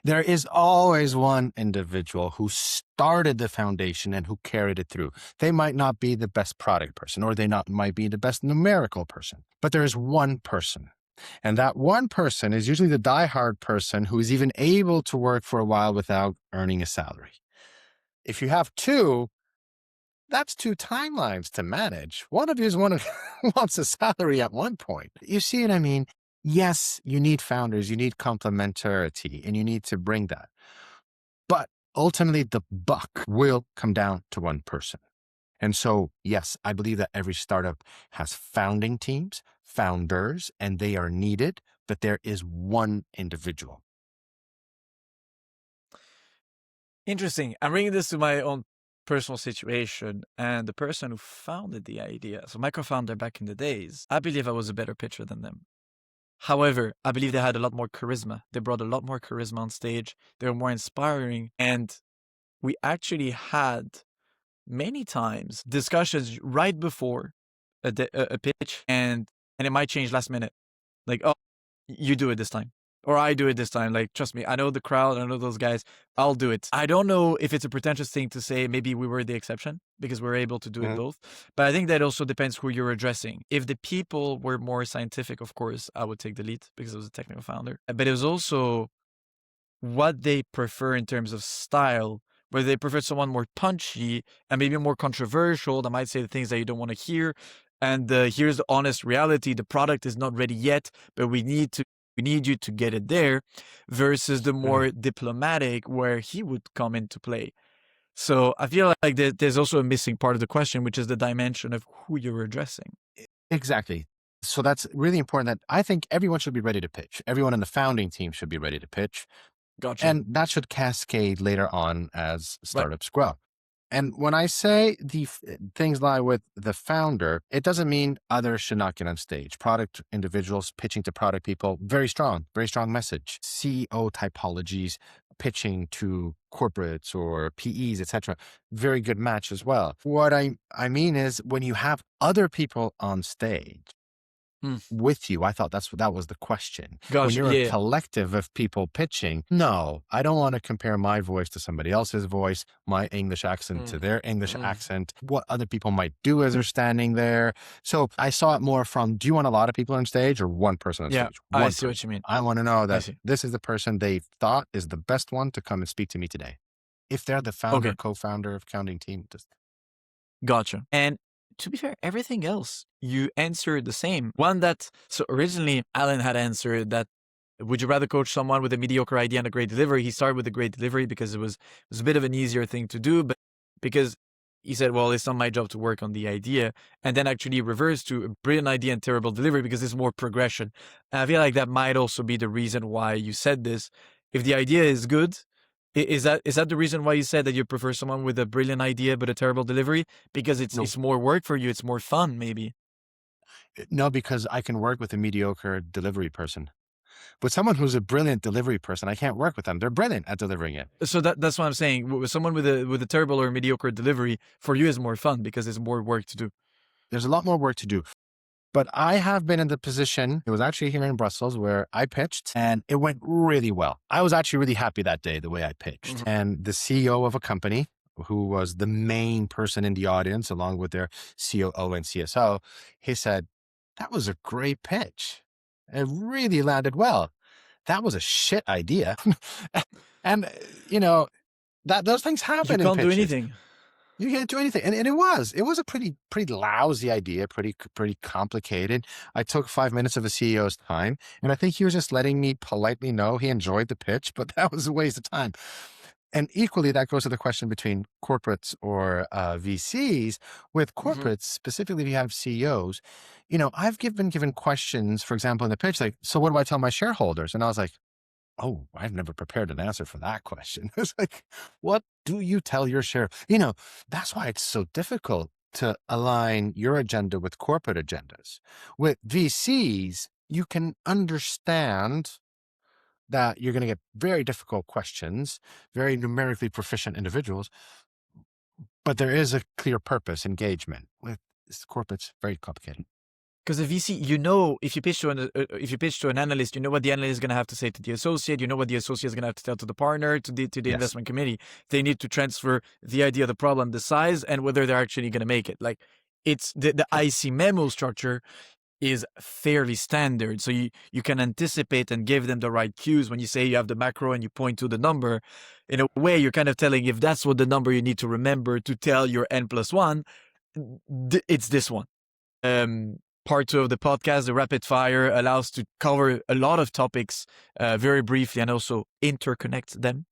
There is always one individual who started the foundation and who carried it through. They might not be the best product person, or they might be the best numerical person, but there is one person. And that one person is usually the diehard person who is even able to work for a while without earning a salary. If you have two, that's two timelines to manage. One of you wants a salary at one point. You see what I mean? Yes, you need founders, you need complementarity, and you need to bring that. But ultimately, the buck will come down to one person. And so, yes, I believe that every startup has founding teams, founders, and they are needed, but there is one individual. Interesting. I'm bringing this to my own personal situation, and the person who founded the idea, so my co-founder back in the days, I believe I was a better pitcher than them. However, I believe they had a lot more charisma. They brought a lot more charisma on stage. They were more inspiring. And we actually had many times discussions right before a pitch, and it might change last minute. Like, oh, you do it this time. Or I do it this time. Like, trust me, I know the crowd, I know those guys. I'll do it. I don't know if it's a pretentious thing to say maybe we were the exception because we're able to do it both. But I think that also depends who you're addressing. If the people were more scientific, of course, I would take the lead because I was a technical founder. But it was also what they prefer in terms of style, whether they prefer someone more punchy and maybe more controversial that might say the things that you don't want to hear. And here's the honest reality. The product is not ready yet, but we need you to get it there, versus the more diplomatic where he would come into play. So I feel like there's also a missing part of the question, which is the dimension of who you're addressing. Exactly. So that's really important that I think everyone should be ready to pitch. Everyone in the founding team should be ready to pitch. Gotcha. And that should cascade later on as startups grow. And when I say things lie with the founder, it doesn't mean others should not get on stage. Product individuals pitching to product people, very strong message. CEO typologies pitching to corporates or PEs, etc. Very good match as well. What I mean is when you have other people on stage with you, I thought that was the question. Gotcha. When you're a collective of people pitching, no, I don't want to compare my voice to somebody else's voice, my English accent to their English accent, what other people might do as they're standing there. So I saw it more from, do you want a lot of people on stage or one person on stage? I see what you mean. I want to know that this is the person they thought is the best one to come and speak to me today. If they're the founder, co-founder of founding team. Gotcha. And to be fair, everything else you answered the same. So originally Alan had answered that, would you rather coach someone with a mediocre idea and a great delivery? He started with a great delivery because it was a bit of an easier thing to do, but because he said, well, it's not my job to work on the idea, and then actually reversed to a brilliant idea and terrible delivery because it's more progression. And I feel like that might also be the reason why you said this. If the idea is good, is that the reason why you said that you prefer someone with a brilliant idea but a terrible delivery? Because it's more work for you, it's more fun, maybe. No, because I can work with a mediocre delivery person. But someone who's a brilliant delivery person, I can't work with them. They're brilliant at delivering it. So that's what I'm saying. With someone with a terrible or mediocre delivery, for you is more fun because it's more work to do. There's a lot more work to do. But I have been in the position, it was actually here in Brussels, where I pitched and it went really well. I was actually really happy that day, the way I pitched. And the CEO of a company, who was the main person in the audience, along with their COO and CSO, he said, "That was a great pitch. It really landed well. That was a shit idea." And, those things You happen in can't do pitches. anything. You can't do anything. And it was a pretty lousy idea, pretty complicated. I took 5 minutes of a CEO's time, and I think he was just letting me politely know he enjoyed the pitch, but that was a waste of time. And equally, that goes to the question between corporates or VCs. With corporates, specifically if you have CEOs, I've been given questions, for example, in the pitch, like, "So what do I tell my shareholders?" And I was like, "Oh, I've never prepared an answer for that question." It's like, what do you tell your share? That's why it's so difficult to align your agenda with corporate agendas. With VCs, you can understand that you're going to get very difficult questions, very numerically proficient individuals, but there is a clear purpose, engagement. With corporates, very complicated. Because a VC, if you pitch to an analyst, you know what the analyst is going to have to say to the associate. You know what the associate is going to have to tell to the partner, to the Yes. investment committee. They need to transfer the idea, the problem, the size, and whether they're actually going to make it. Like, it's the IC memo structure is fairly standard, so you can anticipate and give them the right cues. When you say you have the macro and you point to the number, in a way you're kind of telling, if that's what the number you need to remember to tell your N+1, it's this one. Part 2 of the podcast, the rapid fire, allows to cover a lot of topics very briefly and also interconnect them.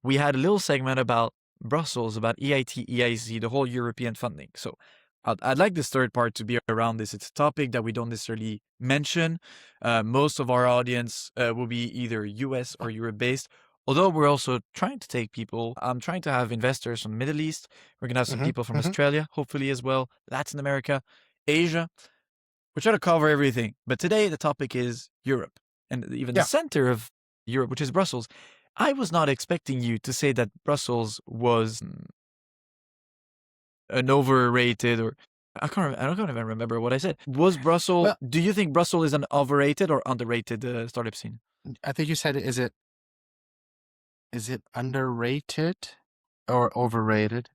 We had a little segment about Brussels, about EIT, EIC, the whole European funding. So I'd like this third part to be around this. It's a topic that we don't necessarily mention. Most of our audience will be either US or Europe based, although we're also trying to take people. I'm trying to have investors from the Middle East. We're going to have some people from Australia, hopefully as well, Latin America, Asia. We're trying to cover everything. But today the topic is Europe, and even the center of Europe, which is Brussels. I was not expecting you to say that Brussels was an overrated, or I don't even remember what I said. Was Brussels? Do you think Brussels is an overrated or underrated startup scene? I think you said, is it underrated or overrated?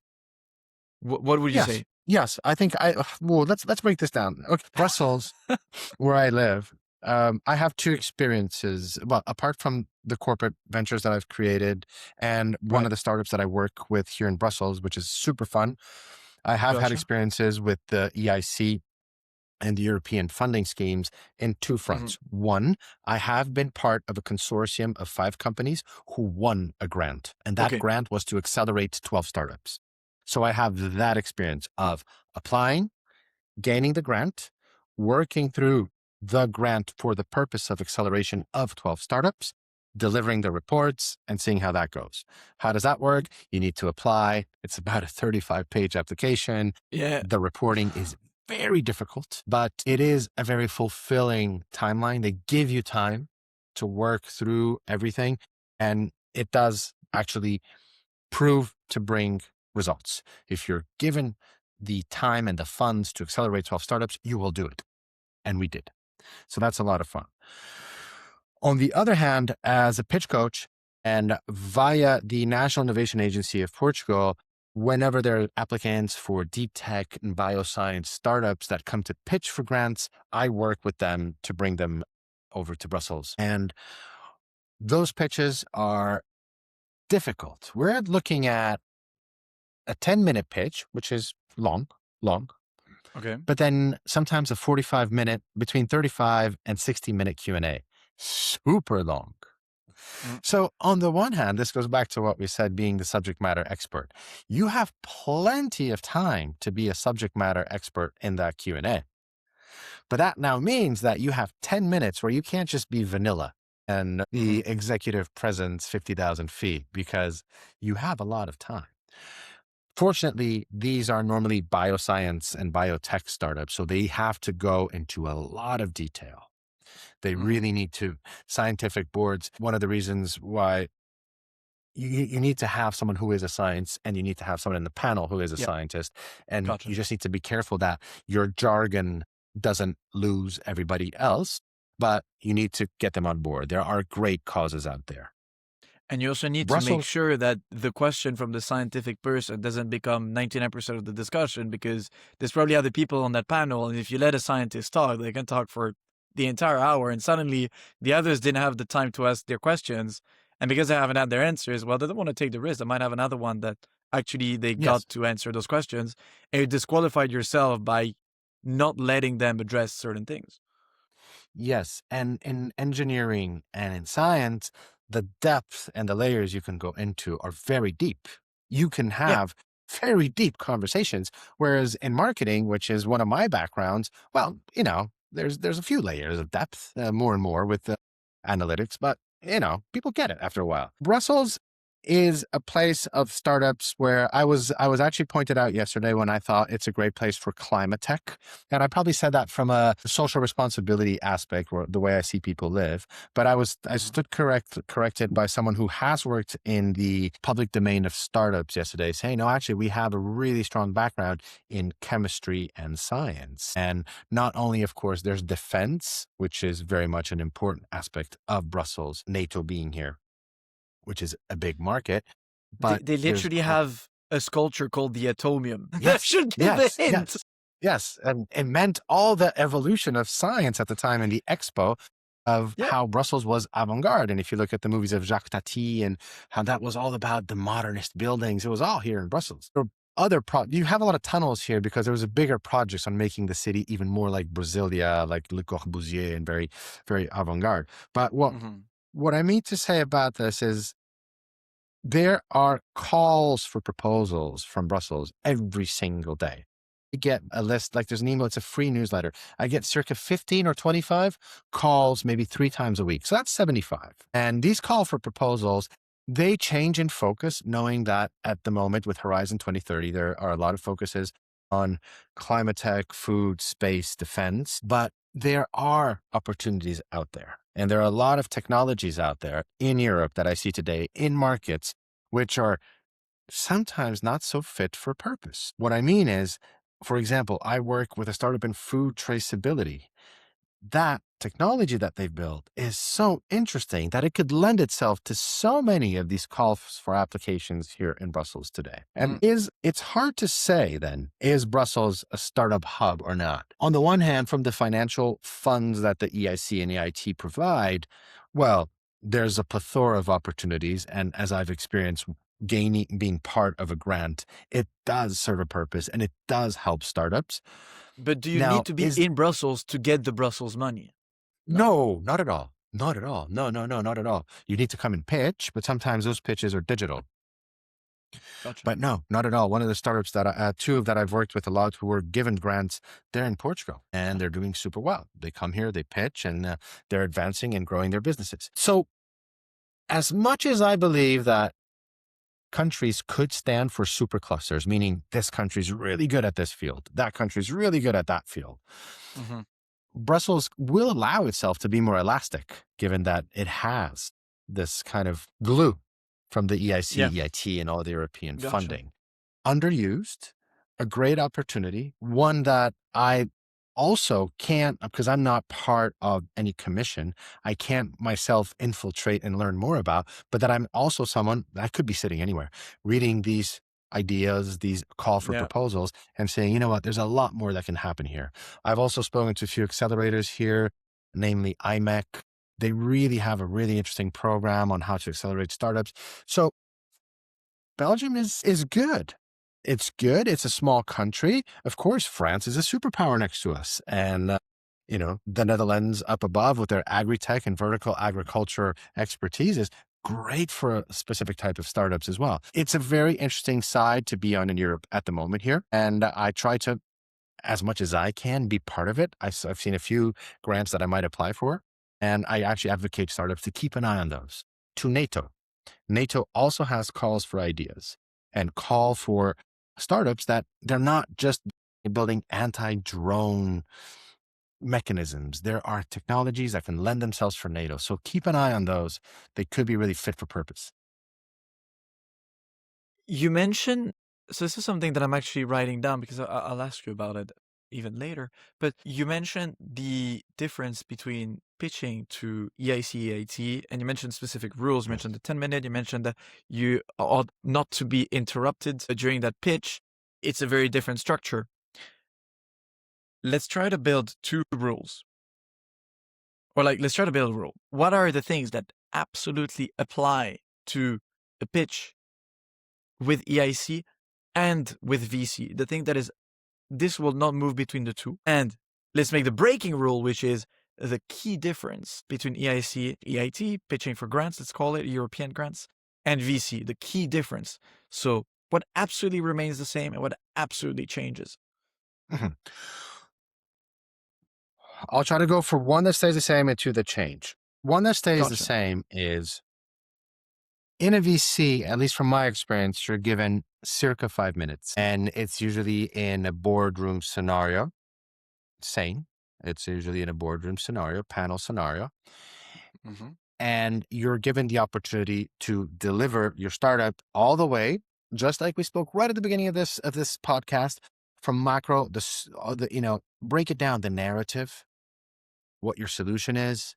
What would you say? Yes, I think let's break this down. Okay, Brussels, where I live, I have two experiences. Well, apart from the corporate ventures that I've created and one of the startups that I work with here in Brussels, which is super fun, I have had experiences with the EIC and the European funding schemes in two fronts. One, I have been part of a consortium of 5 companies who won a grant, and that grant was to accelerate 12 startups. So I have that experience of applying, gaining the grant, working through the grant for the purpose of acceleration of 12 startups, delivering the reports, and seeing how that goes. How does that work? You need to apply. It's about a 35-page application. Yeah. The reporting is very difficult, but it is a very fulfilling timeline. They give you time to work through everything, and it does actually prove to bring results. If you're given the time and the funds to accelerate 12 startups, you will do it. And we did. So that's a lot of fun. On the other hand, as a pitch coach and via the National Innovation Agency of Portugal, whenever there are applicants for deep tech and bioscience startups that come to pitch for grants, I work with them to bring them over to Brussels. And those pitches are difficult. We're looking at a 10-minute pitch, which is long. Okay. But then sometimes a 45-minute, between 35 and 60-minute Q&A. Super long. So on the one hand, this goes back to what we said, being the subject matter expert. You have plenty of time to be a subject matter expert in that Q&A. But that now means that you have 10 minutes where you can't just be vanilla and the executive presence 50,000 feet, because you have a lot of time. Fortunately, these are normally bioscience and biotech startups, so they have to go into a lot of detail. They really need to. Scientific boards, one of the reasons why you need to have someone who is a science, and you need to have someone in the panel who is a scientist. And you just need to be careful that your jargon doesn't lose everybody else, but you need to get them on board. There are great causes out there. And you also need to make Brussels, sure that the question from the scientific person doesn't become 99% of the discussion, because there's probably other people on that panel. And if you let a scientist talk, they can talk for the entire hour. And suddenly the others didn't have the time to ask their questions. And because they haven't had their answers, well, they don't want to take the risk. They might have another one that actually they yes, got to answer those questions. And you disqualified yourself by not letting them address certain things. yes. And in engineering and in science, the depth and the layers you can go into are very deep. You can Yeah. have very deep conversations. Whereas in marketing, which is one of my backgrounds, well, there's a few layers of depth, more and more with the analytics, but people get it after a while. Brussels is a place of startups where I was actually pointed out yesterday when I thought it's a great place for climate tech. And I probably said that from a social responsibility aspect, or the way I see people live. But I stood corrected by someone who has worked in the public domain of startups yesterday, saying, no, actually, we have a really strong background in chemistry and science. And not only, of course, there's defense, which is very much an important aspect of Brussels, NATO being here, which is a big market. But They there's literally have a sculpture called the Atomium. That yes, should give a hint. yes, and it meant all the evolution of science at the time in the expo of Yeah. how Brussels was avant-garde. And if you look at the movies of Jacques Tati and how that was all about the modernist buildings, it was all here in Brussels. You have a lot of tunnels here because there was a bigger projects on making the city even more like Brasilia, like Le Corbusier, and very, very avant-garde. But what I mean to say about this is there are calls for proposals from Brussels every single day. I get a list, like there's an email, it's a free newsletter. I get circa 15 or 25 calls, maybe 3 times a week. So that's 75. And these call for proposals, they change in focus, knowing that at the moment with Horizon 2030, there are a lot of focuses on climate tech, food, space, defense, but there are opportunities out there. And there are a lot of technologies out there in Europe that I see today in markets, which are sometimes not so fit for purpose. What I mean is, for example, I work with a startup in food traceability. That technology that they've built is so interesting that it could lend itself to so many of these calls for applications here in Brussels today. And it's hard to say then, is Brussels a startup hub or not? On the one hand, from the financial funds that the EIC and EIT provide, well, there's a plethora of opportunities. And as I've experienced being part of a grant, it does serve a purpose and it does help startups. But do you Now, need to be in Brussels to get the Brussels money? No, not at all. Not at all. No, not at all. You need to come and pitch, but sometimes those pitches are digital. Gotcha. But no, not at all. One of the startups that two that I've worked with a lot who were given grants, they're in Portugal and they're doing super well. They come here, they pitch, and they're advancing and growing their businesses. So as much as I believe that countries could stand for super clusters, meaning this country's really good at this field, that country's really good at that field, Brussels will allow itself to be more elastic, given that it has this kind of glue from the EIC, EIT, and all the European funding. Underused, a great opportunity, one that I also can't, because I'm not part of any commission, I can't myself infiltrate and learn more about, but that I'm also someone that could be sitting anywhere, reading these ideas, these call for proposals, and saying, you know what, there's a lot more that can happen here. I've also spoken to a few accelerators here, namely IMEC. They really have a really interesting program on how to accelerate startups. So Belgium is good. It's good. It's a small country. Of course, France is a superpower next to us. And, the Netherlands up above with their agri-tech and vertical agriculture expertise is great for a specific type of startups as well. It's a very interesting side to be on in Europe at the moment here. And I try to, as much as I can, be part of it. I've seen a few grants that I might apply for. And I actually advocate startups to keep an eye on those. To NATO. NATO also has calls for ideas and call for startups that they're not just building anti-drone mechanisms. There are technologies that can lend themselves for NATO. So keep an eye on those. They could be really fit for purpose. You mentioned, so this is something that I'm actually writing down because I'll ask you about it. even later. But you mentioned the difference between pitching to EIC, EIT, and you mentioned specific rules. You mentioned the 10-minute. You mentioned that you ought not to be interrupted during that pitch. It's a very different structure. Let's try to build two rules. Or let's try to build a rule. What are the things that absolutely apply to a pitch with EIC and with VC? The thing that is, this will not move between the two. And let's make the breaking rule, which is the key difference between EIC, EIT, pitching for grants, let's call it European grants, and VC, the key difference. So what absolutely remains the same and what absolutely changes? Mhm. I'll try to go for one that stays the same and two that change. One that stays the same is in a VC, at least from my experience, you're given circa 5 minutes, and it's usually in a boardroom scenario. Same. It's usually in a boardroom scenario, panel scenario. And you're given the opportunity to deliver your startup all the way, just like we spoke right at the beginning of this podcast, from macro, break it down, the narrative, what your solution is,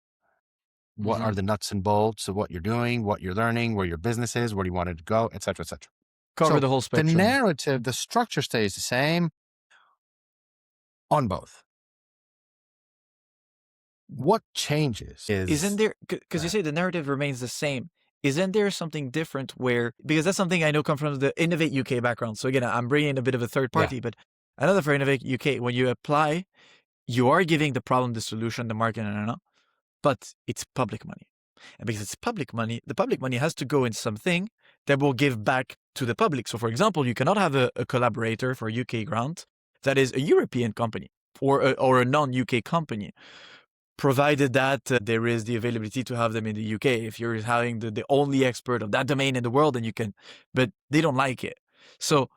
what are the nuts and bolts of what you're doing, what you're learning, where your business is, where you want it to go, et cetera, et cetera. Cover the whole spectrum. The narrative, the structure stays the same on both. What changes isn't there, because you say the narrative remains the same, isn't there something different where, because that's something I know comes from the Innovate UK background. So again, I'm bringing in a bit of a third party, but another for Innovate UK, when you apply, you are giving the problem, the solution, the market, but it's public money. And because it's public money, the public money has to go in something that will give back to the public. So for example, you cannot have a collaborator for a UK grant that is a European company or a non-UK company, provided that there is the availability to have them in the UK. If you're having the only expert of that domain in the world, then you can, but they don't like it. So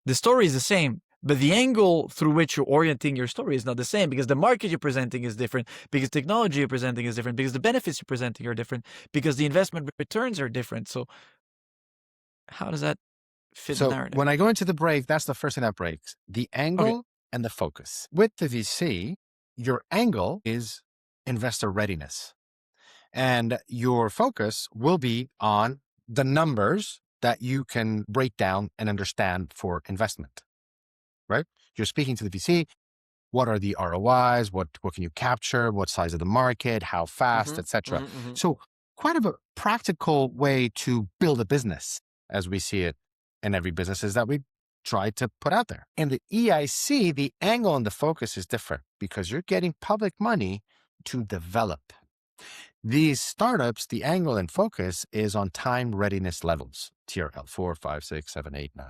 the story is the same, but the angle through which you're orienting your story is not the same, because the market you're presenting is different, because technology you're presenting is different, because the benefits you're presenting are different, because the investment returns are different. So how does that fit the narrative? When I go into the break, that's the first thing that breaks, the angle and the focus. With the VC, your angle is investor readiness, and your focus will be on the numbers that you can break down and understand for investment, right? You're speaking to the VC. What are the ROIs? What can you capture? What size of the market? How fast, etc. So quite of a practical way to build a business, as we see it in every business, is that we try to put out there. In the EIC, the angle and the focus is different because you're getting public money to develop. These startups, the angle and focus is on time readiness levels, TRL 4, 5, 6, 7, 8, 9.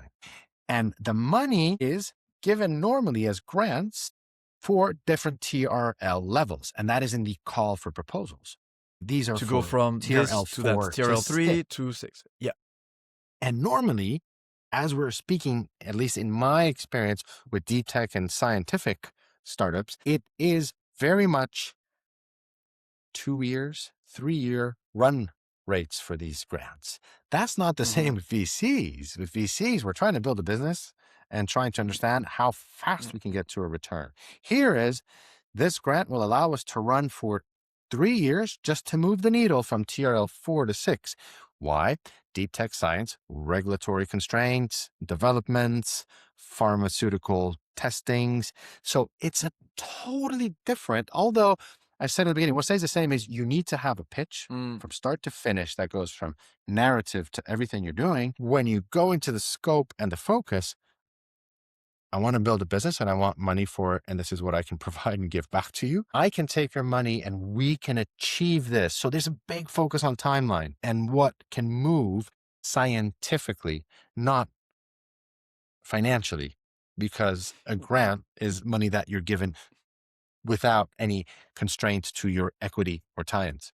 And the money is given normally as grants for different TRL levels. And that is in the call for proposals. These are to go from TRL to that TRL 3 to 6. Yeah. And normally, as we're speaking, at least in my experience with deep tech and scientific startups, it is very much 2 years, 3-year run rates for these grants. That's not the same with VCs. With VCs, we're trying to build a business and trying to understand how fast we can get to a return. Here is, this grant will allow us to run for 3 years just to move the needle from TRL 4 to 6. Why? Deep tech science, regulatory constraints, developments, pharmaceutical testings. So it's a totally different, although I said at the beginning, what stays the same is you need to have a pitch from start to finish that goes from narrative to everything you're doing. When you go into the scope and the focus, I want to build a business and I want money for it, and this is what I can provide and give back to you. I can take your money and we can achieve this. So there's a big focus on timeline and what can move scientifically, not financially, because a grant is money that you're given without any constraints to your equity or tie-ins.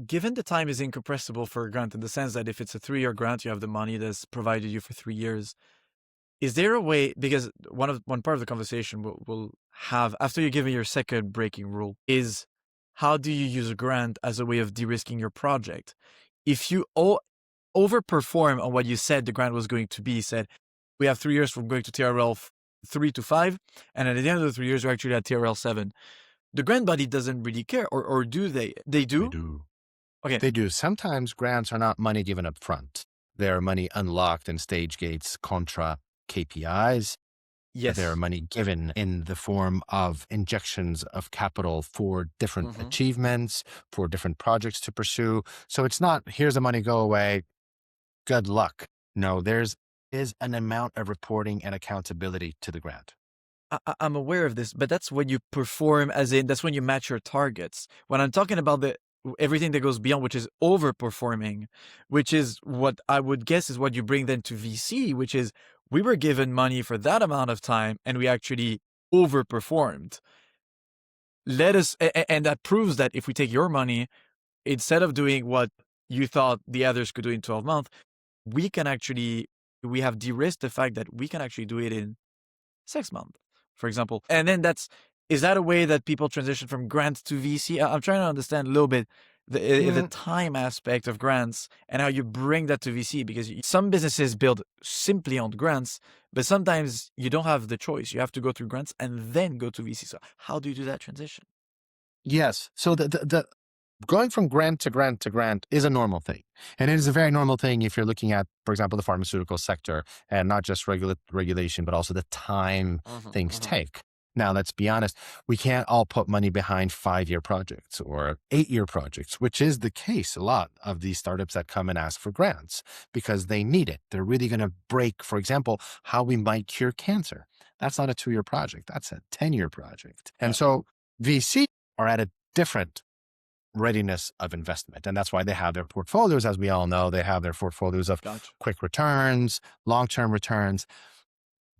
Given the time is incompressible for a grant, in the sense that if it's a 3-year grant, you have the money that's provided you for 3 years. Is there a way, because one part of the conversation we'll have after you give me your second breaking rule is, how do you use a grant as a way of de-risking your project? If you overperform on what you said the grant was going to be, said, we have 3 years from going to TRL 3 to 5, and at the end of the 3 years, you're actually at TRL 7. The grant body doesn't really care, or do they? They do? They do. Okay. They do. Sometimes grants are not money given up front. They're money unlocked in stage gates, contra KPIs. Yes. They're money given in the form of injections of capital for different achievements, for different projects to pursue. So it's not, here's the money, go away, good luck. No, there's an amount of reporting and accountability to the grant. I'm aware of this, but that's when you perform, as in that's when you match your targets. When I'm talking about everything that goes beyond, which is overperforming, which is what I would guess is what you bring then to VC, which is we were given money for that amount of time and we actually overperformed. And that proves that if we take your money, instead of doing what you thought the others could do in 12 months, we have de-risked the fact that we can actually do it in 6 months, for example. And then is that a way that people transition from grants to VC? I'm trying to understand a little bit the time aspect of grants and how you bring that to VC, because some businesses build simply on grants, but sometimes you don't have the choice. You have to go through grants and then go to VC. So how do you do that transition? Yes. So the going from grant to grant to grant is a normal thing. And it is a very normal thing if you're looking at, for example, the pharmaceutical sector, and not just regulation, but also the time things take. Now, let's be honest, we can't all put money behind 5-year projects or 8-year projects, which is the case a lot of these startups that come and ask for grants because they need it. They're really going to break, for example, how we might cure cancer. That's not a 2-year project. That's a 10-year project. And so VC are at a different readiness of investment. And that's why they have their portfolios. As we all know, they have their portfolios of quick returns, long-term returns,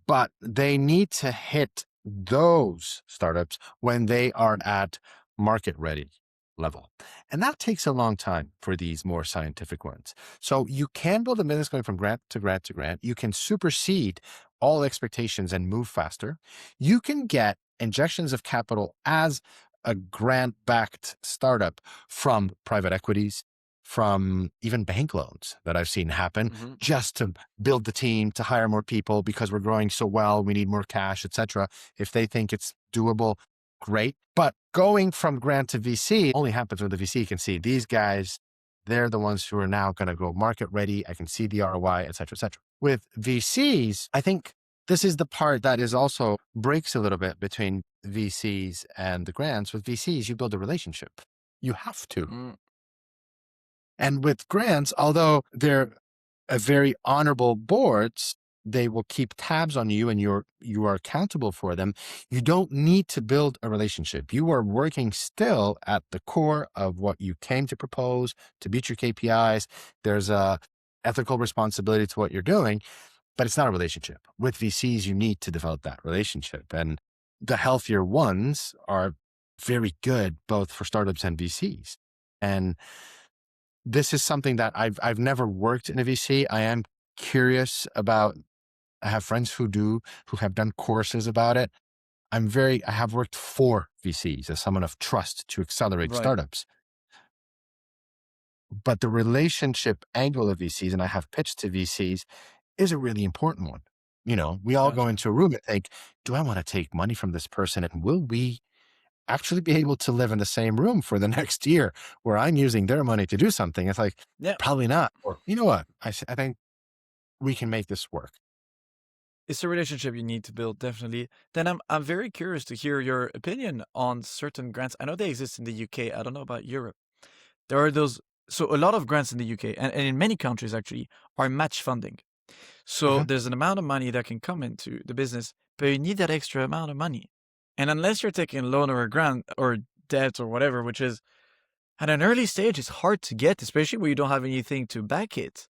but they need to hit those startups when they are at market ready level. And that takes a long time for these more scientific ones. So you can build a business going from grant to grant to grant. You can supersede all expectations and move faster. You can get injections of capital as a grant-backed startup from private equities, from even bank loans that I've seen happen just to build the team, to hire more people because we're growing so well, we need more cash, etc. If they think it's doable, great. But going from grant to VC only happens when the VC can see these guys, they're the ones who are now going to go market ready. I can see the ROI, etc., etc. With VCs, I think this is the part that is also breaks a little bit between VCs and the grants. With VCs, you build a relationship. You have to. And with grants, although they're a very honorable boards, they will keep tabs on you and you are accountable for them. You don't need to build a relationship. You are working still at the core of what you came to propose, to beat your KPIs. There's a ethical responsibility to what you're doing, but it's not a relationship. With VCs, you need to develop that relationship. And the healthier ones are very good, both for startups and VCs. And this is something that I've never worked in a VC. I am curious about, I have friends who have done courses about it. I have worked for VCs as someone of trust to accelerate startups. But the relationship angle of VCs, and I have pitched to VCs, is a really important one. You know, we all go into a room and think, do I want to take money from this person? And will we actually be able to live in the same room for the next year where I'm using their money to do something? It's like, probably not. Or, you know what? I think we can make this work. It's a relationship you need to build, definitely. Then I'm very curious to hear your opinion on certain grants. I know they exist in the UK. I don't know about Europe. There are so a lot of grants in the UK and in many countries actually are match funding. So there's an amount of money that can come into the business, but you need that extra amount of money. And unless you're taking a loan or a grant or debt or whatever, which is at an early stage, it's hard to get, especially when you don't have anything to back it.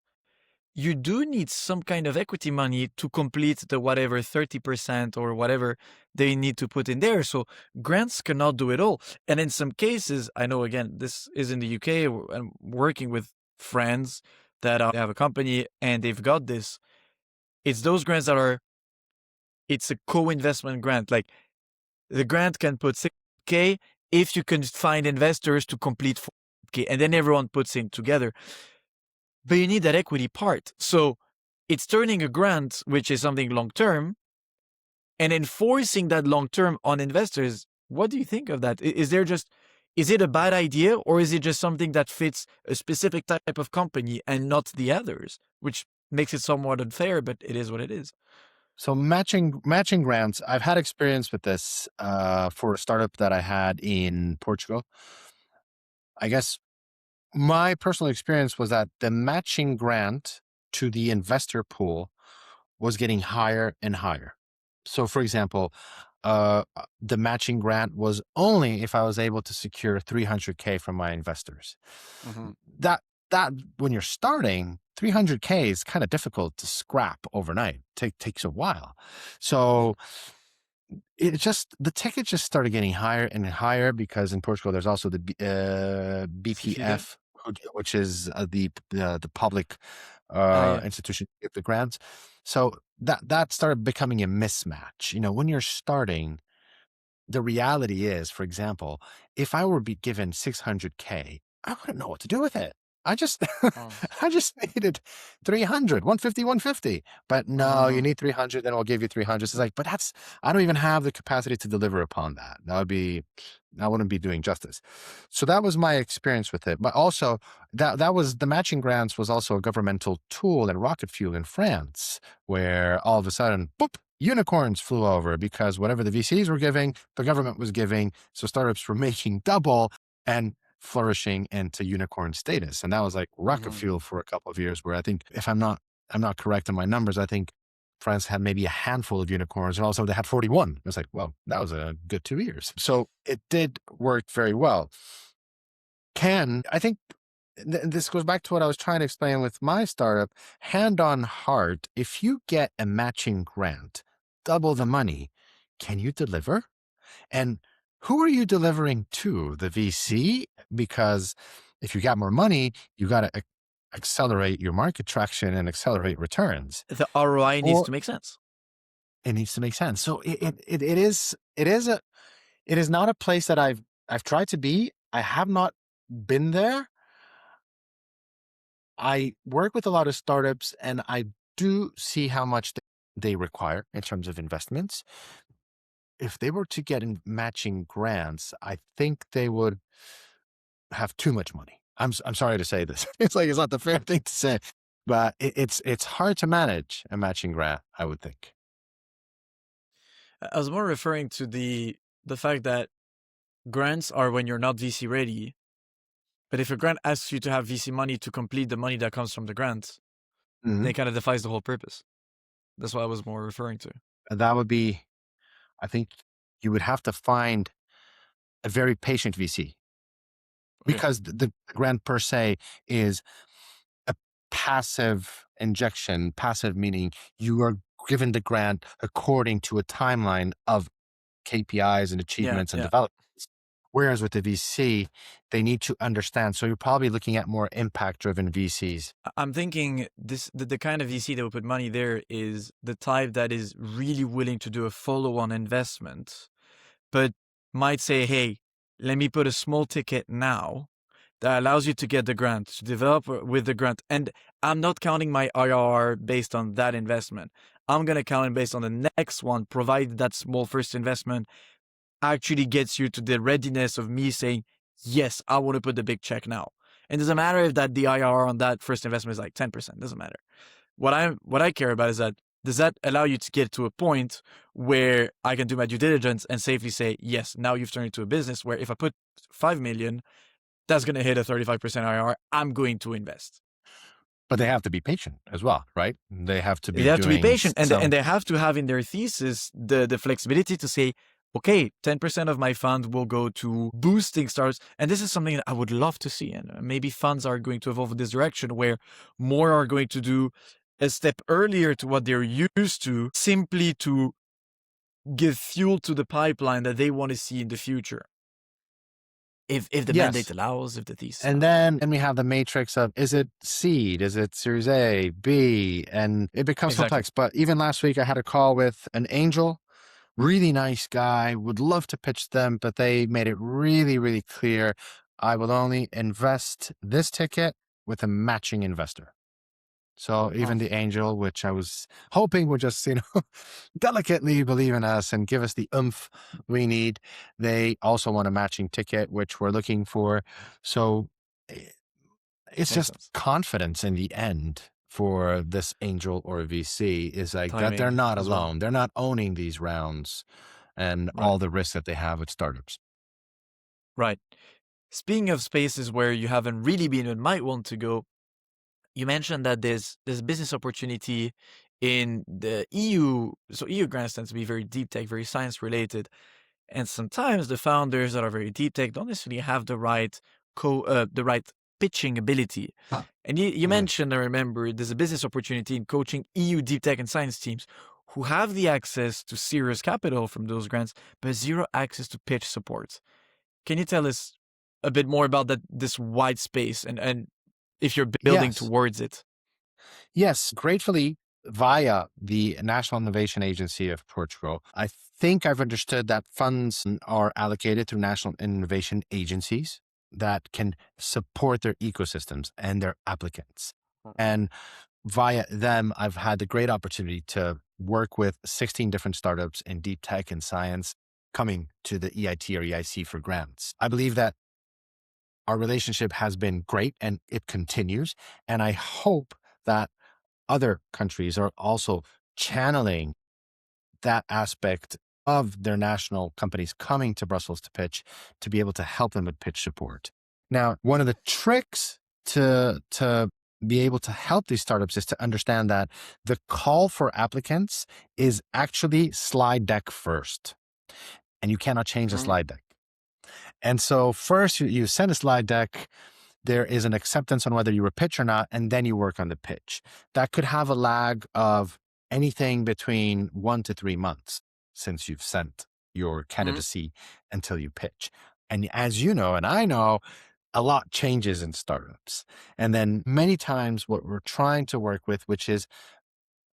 You do need some kind of equity money to complete the whatever 30% or whatever they need to put in there. So grants cannot do it all. And in some cases, I know, again, this is in the UK, I'm working with friends that have a company and they've got this. It's those grants it's a co-investment grant. Like the grant can put 6K if you can find investors to complete 4K, and then everyone puts in together. But you need that equity part. So it's turning a grant, which is something long-term, and enforcing that long term on investors. What do you think of that? Is it a bad idea, or is it just something that fits a specific type of company and not the others, which makes it somewhat unfair, but it is what it is? So matching grants, I've had experience with this for a startup that I had in Portugal. I guess my personal experience was that the matching grant to the investor pool was getting higher and higher. So, for example, the matching grant was only if I was able to secure 300K from my investors. Mm-hmm. That when you're starting, 300K is kind of difficult to scrap overnight. Takes a while. So the ticket just started getting higher and higher, because in Portugal there's also the BPF, which is the public institution to give the grants. So that started becoming a mismatch. When you're starting, the reality is, for example, if I were be given 600K, I wouldn't know what to do with it. I just I just needed 300, 150, 150. But no, you need 300, then I'll give you 300. It's like, but I don't even have the capacity to deliver upon that. I wouldn't be doing justice. So that was my experience with it. But also that was the matching grants was also a governmental tool and rocket fuel in France, where all of a sudden, boop, unicorns flew over, because whatever the VCs were giving, the government was giving. So startups were making double and flourishing into unicorn status. And that was like rocket fuel for a couple of years, where I think, if I'm not correct in my numbers, I think France had maybe a handful of unicorns, and also they had 41. It was like, well, that was a good 2 years. So it did work very well. I think this goes back to what I was trying to explain with my startup. Hand on heart, if you get a matching grant, double the money, can you deliver? And who are you delivering to? The VC? Because if you got more money, you got to accelerate your market traction and accelerate returns. The ROI needs to make sense. It needs to make sense. So it is not a place that I've tried to be. I have not been there. I work with a lot of startups, and I do see how much they require in terms of investments. If they were to get in matching grants, I think they would have too much money. I'm sorry to say this. It's not the fair thing to say, but it's hard to manage a matching grant, I would think. I was more referring to the fact that grants are when you're not VC ready. But if a grant asks you to have VC money to complete the money that comes from the grant, then it kind of defies the whole purpose. That's what I was more referring to. And that would be, I think you would have to find a very patient VC, because the grant per se is a passive injection. Passive meaning you are given the grant according to a timeline of KPIs and achievements and developments. Whereas with the VC, they need to understand. So you're probably looking at more impact-driven VCs. I'm thinking the kind of VC that would put money there is the type that is really willing to do a follow-on investment, but might say, hey, let me put a small ticket now that allows you to get the grant, to develop with the grant. And I'm not counting my IRR based on that investment. I'm going to count it based on the next one, provided that small first investment actually gets you to the readiness of me saying, yes, I want to put the big check now. And it doesn't matter if that the IRR on that first investment is like 10%, doesn't matter. What I care about is that, does that allow you to get to a point where I can do my due diligence and safely say, yes, now you've turned into a business where if I put 5 million, that's going to hit a 35% IRR, I'm going to invest. But they have to be patient as well, right? They have to be patient, and they have to have in their thesis the flexibility to say, okay, 10% of my fund will go to boosting startups. And this is something that I would love to see. And maybe funds are going to evolve in this direction, where more are going to do a step earlier to what they're used to, simply to give fuel to the pipeline that they want to see in the future. If the mandate allows, if the thesis. And then we have the matrix of, is it seed? Is it Series A, B? And it becomes complex. But even last week, I had a call with an angel. Really nice guy, would love to pitch them, but they made it really, really clear. I will only invest this ticket with a matching investor. So even Oh, the angel, which I was hoping would just, delicately believe in us and give us the oomph we need, they also want a matching ticket, which we're looking for. So eh, it's makes just sense. confidence in the end for this angel or VC is like that they're Timing not as well. alone. They're not owning these rounds and Right. all the risks that they have with startups. Right. Speaking of spaces where you haven't really been and might want to go, you mentioned that there's a business opportunity in the EU. So EU grants tend to be very deep tech, very science related. And sometimes the founders that are very deep tech don't necessarily have the right pitching ability. And you Mm. mentioned, I remember, there's a business opportunity in coaching EU deep tech and science teams who have the access to serious capital from those grants, but zero access to pitch support. Can you tell us a bit more about this wide space and if you're building Yes. towards it? Yes. Gratefully, via the National Innovation Agency of Portugal, I think I've understood that funds are allocated through national innovation agencies that can support their ecosystems and their applicants. And via them, I've had the great opportunity to work with 16 different startups in deep tech and science coming to the EIT or EIC for grants. I believe that our relationship has been great and it continues. And I hope that other countries are also channeling that aspect of their national companies coming to Brussels to pitch to be able to help them with pitch support. Now, one of the tricks to be able to help these startups is to understand that the call for applicants is actually slide deck first, and you cannot change the Mhm. slide deck. And so first you send a slide deck, there is an acceptance on whether you were pitch or not, and then you work on the pitch. That could have a lag of anything between 1 to 3 months since you've sent your Mhm. candidacy until you pitch. And as you know, and I know, a lot changes in startups. And then many times what we're trying to work with, which is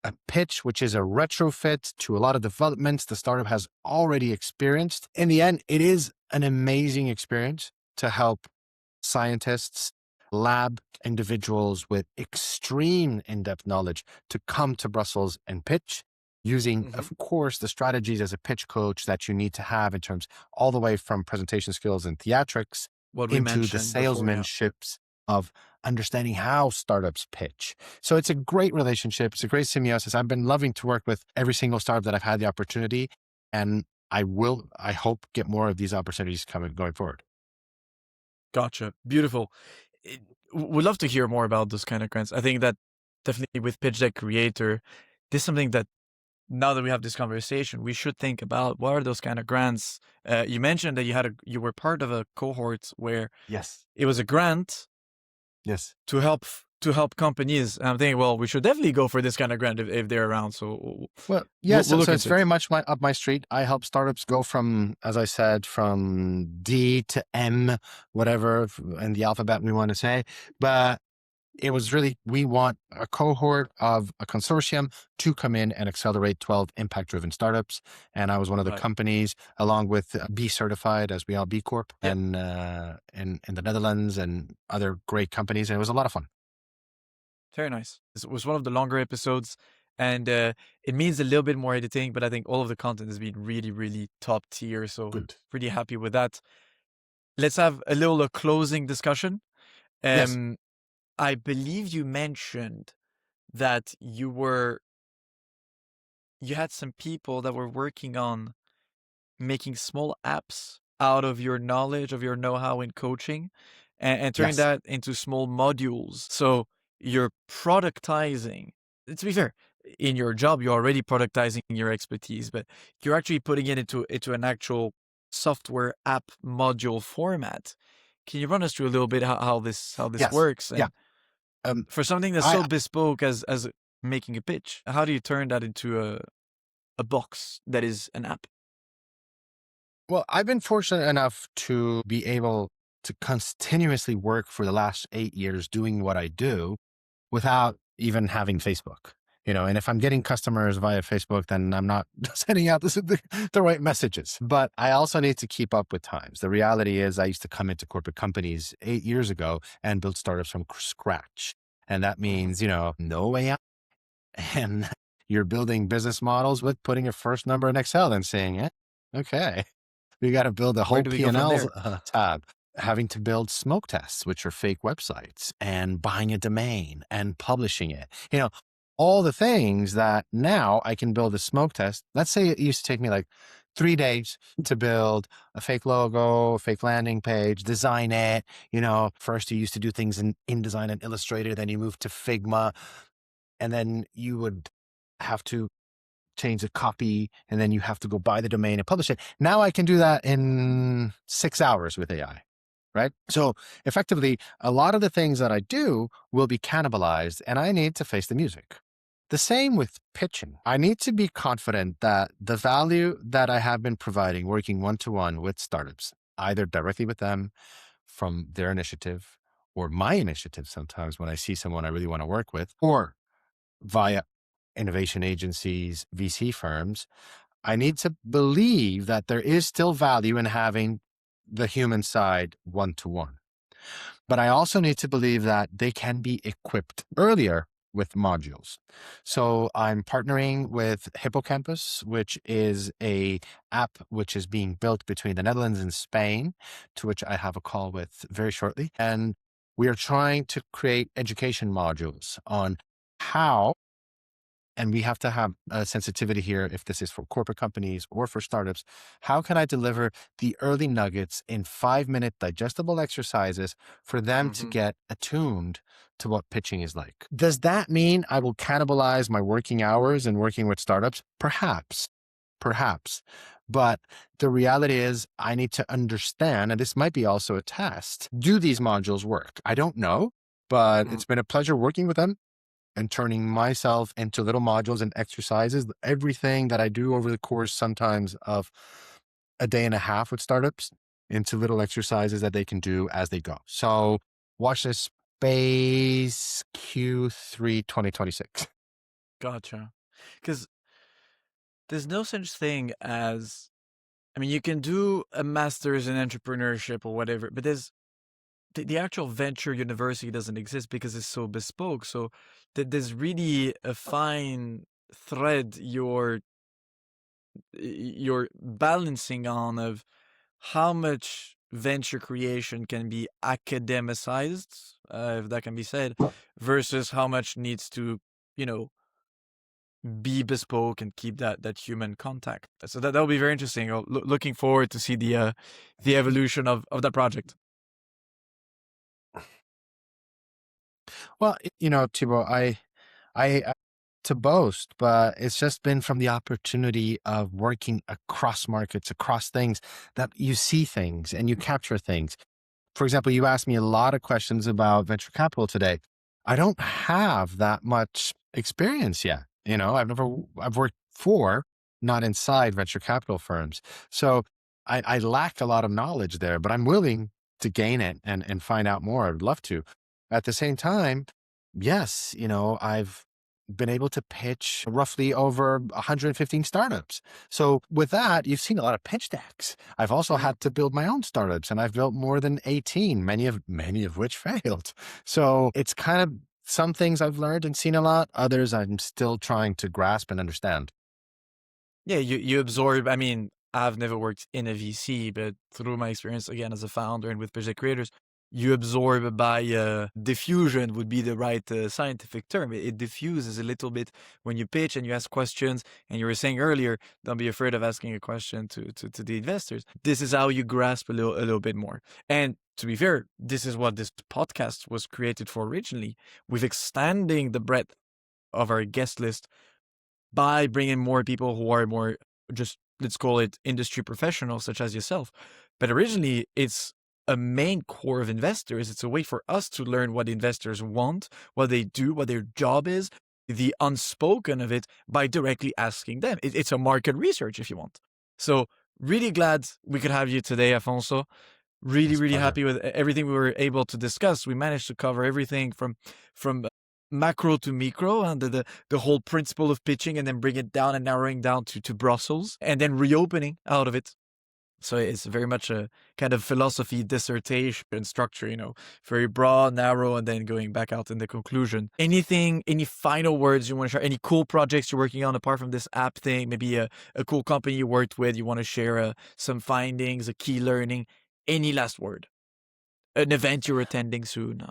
a pitch, which is a retrofit to a lot of developments the startup has already experienced. In the end, it is an amazing experience to help scientists, lab individuals with extreme in-depth knowledge to come to Brussels and pitch using, Mhm. of course, the strategies as a pitch coach that you need to have in terms all the way from presentation skills and theatrics What we into the mentioned before, yeah. salesmanships of understanding how startups pitch. So it's a great relationship. It's a great symbiosis. I've been loving to work with every single startup that I've had the opportunity. And I hope, get more of these opportunities going forward. Gotcha. Beautiful. Would love to hear more about those kind of grants. I think that definitely with Pitch Deck Creator, this is something that now that we have this conversation, we should think about what are those kind of grants. You mentioned that you were part of a cohort where Yes. it was a grant Yes. to help companies. And I'm thinking, well, we should definitely go for this kind of grant if they're around. So Well, we'll, yes. we'll look So it's into it. very much up my street. I help startups go from, as I said, from D to M, whatever in the alphabet we want to say. But it was really, we want a cohort of a consortium to come in and accelerate 12 impact driven startups. And I was one of the Right. companies, along with B certified as we are B Corp Yep. and in the Netherlands and other great companies. And it was a lot of fun. Very nice. This was one of the longer episodes, and it means a little bit more editing, but I think all of the content has been really, really top tier. So Good. pretty happy with that. Let's have a little closing discussion. Yes. Um, I believe you mentioned that you had some people that were working on making small apps out of your knowledge, of your know-how in coaching, and turning Yes. that into small modules. So you're productizing. To be fair, in your job, you're already productizing your expertise, but you're actually putting it into an actual software app module format. Can you run us through a little bit how this Yes. works? Yeah. And for something that's I so bespoke as making a pitch, how do you turn that into a box that is an app? Well, I've been fortunate enough to be able to continuously work for the last 8 years doing what I do without even having Facebook. And if I'm getting customers via Facebook, then I'm not sending out the right messages. But I also need to keep up with times. The reality is I used to come into corporate companies 8 years ago and build startups from scratch. And that means, no AI. And you're building business models with putting your first number in Excel and saying, okay, we got to build a Where whole do we go from P&L there? tab. Having to build smoke tests, which are fake websites, and buying a domain and publishing it. All the things that now I can build a smoke test. Let's say it used to take me like 3 days to build a fake logo, a fake landing page, design it. First you used to do things in InDesign and Illustrator, then you moved to Figma, and then you would have to change the copy, and then you have to go buy the domain and publish it. Now I can do that in 6 hours with AI, right? So effectively, a lot of the things that I do will be cannibalized, and I need to face the music. The same with pitching. I need to be confident that the value that I have been providing, working one-to-one with startups, either directly with them from their initiative or my initiative sometimes when I see someone I really want to work with, or via innovation agencies, VC firms, I need to believe that there is still value in having the human side one-to-one. But I also need to believe that they can be equipped earlier with modules. So I'm partnering with Hippocampus, which is a app which is being built between the Netherlands and Spain, to which I have a call with very shortly. And we are trying to create education modules on how, and we have to have a sensitivity here if this is for corporate companies or for startups. How can I deliver the early nuggets in 5-minute digestible exercises for them to get attuned to what pitching is like? Does that mean I will cannibalize my working hours and working with startups? Perhaps. But the reality is I need to understand, and this might be also a test, do these modules work? I don't know, but it's been a pleasure working with them and turning myself into little modules and exercises. Everything that I do over the course sometimes of a day and a half with startups into little exercises that they can do as they go. So watch this space Q3 2026. Gotcha. Because there's no such thing as, I mean, you can do a master's in entrepreneurship or whatever, but the actual venture university doesn't exist because it's so bespoke. So there's really a fine thread you're balancing on of how much venture creation can be academicized, if that can be said, versus how much needs to, you know, be bespoke and keep that human contact. So that'll be very interesting. Looking forward to see the evolution of that project. Well, Thibaut, I to boast, but it's just been from the opportunity of working across markets, across things, that you see things and you capture things. For example, you asked me a lot of questions about venture capital today. I don't have that much experience yet. I've worked for, not inside venture capital firms. So I lack a lot of knowledge there, but I'm willing to gain it and find out more. I'd love to. At the same time, yes, I've been able to pitch roughly over 115 startups. So with that, you've seen a lot of pitch decks. I've also had to build my own startups, and I've built more than 18, many of which failed. So it's kind of some things I've learned and seen a lot, others I'm still trying to grasp and understand. Yeah, you absorb. I mean, I've never worked in a VC, but through my experience again as a founder and with Pecha creators, you absorb by diffusion would be the right scientific term. It diffuses a little bit when you pitch and you ask questions. And you were saying earlier, don't be afraid of asking a question to the investors. This is how you grasp a little bit more. And to be fair, this is what this podcast was created for originally, with extending the breadth of our guest list by bringing more people who are more, just let's call it, industry professionals such as yourself. But originally, it's a main core of investors. It's a way for us to learn what investors want, what they do, what their job is, the unspoken of it, by directly asking them. It's a market research, if you want. So really glad we could have you today, Afonso. Really, It's a really pleasure. happy with everything we were able to discuss. We managed to cover everything from macro to micro, and the whole principle of pitching, and then bring it down and narrowing down to Brussels, and then reopening out of it. So it's very much a kind of philosophy dissertation structure, very broad, narrow, and then going back out in the conclusion. Anything, any final words you want to share? Any cool projects you're working on apart from this app thing? Maybe a cool company you worked with, you want to share some findings, a key learning? Any last word? An event you're attending soon?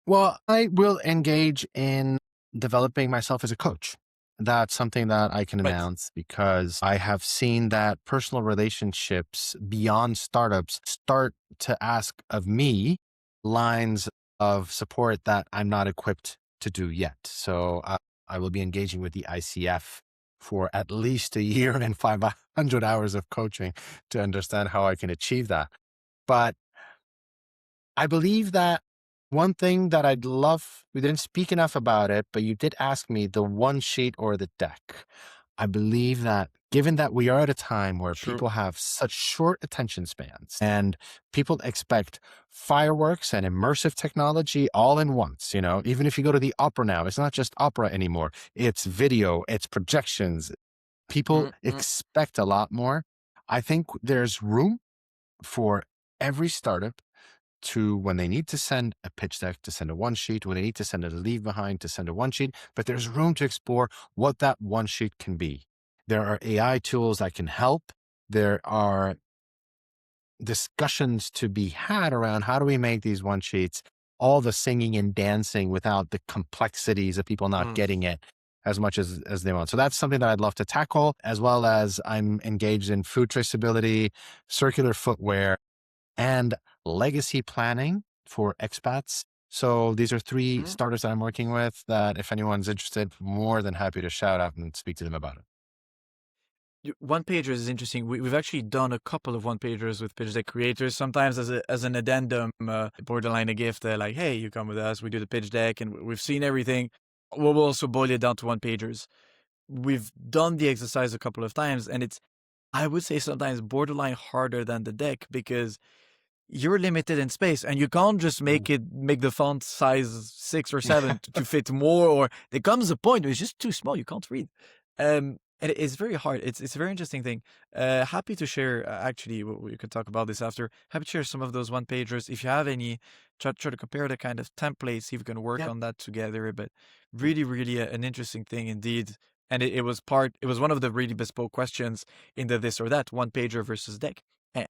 Well, I will engage in developing myself as a coach. That's something that I can Right. announce because I have seen that personal relationships beyond startups start to ask of me lines of support that I'm not equipped to do yet. So I will be engaging with the ICF for at least a year and 500 hours of coaching to understand how I can achieve that. But I believe that one thing that I'd love, we didn't speak enough about it, but you did ask me the one sheet or the deck. I believe that given that we are at a time where True. people have such short attention spans and people expect fireworks and immersive technology all in once, even if you go to the opera now, it's not just opera anymore. It's video, it's projections. People expect a lot more. I think there's room for every startup to, when they need to send a pitch deck, to send a one sheet, when they need to send a leave behind, to send a one sheet, but there's room to explore what that one sheet can be. There are AI tools that can help. There are discussions to be had around how do we make these one sheets, all the singing and dancing without the complexities of people not getting it as much as they want. So that's something that I'd love to tackle, as well as I'm engaged in food traceability, circular footwear, and legacy planning for expats. So these are three starters that I'm working with that if anyone's interested, more than happy to shout out and speak to them about it. One pagers is interesting. We've actually done a couple of one pagers with pitch deck creators, sometimes as an addendum, borderline a gift, like, hey, you come with us, we do the pitch deck, and we've seen everything. We'll also boil it down to one pagers. We've done the exercise a couple of times, and it's, I would say, sometimes borderline harder than the deck because you're limited in space and you can't just make the font size 6 or 7 to fit more, or there comes a point where it's just too small, you can't read. And it's very hard. It's a very interesting thing. Happy to share, actually, we could talk about this after. Happy to share some of those one pagers. If you have any, try to compare the kind of templates, see if we can work on that together. But really, really an interesting thing indeed. And it was one of the really bespoke questions in the this or that, one pager versus deck.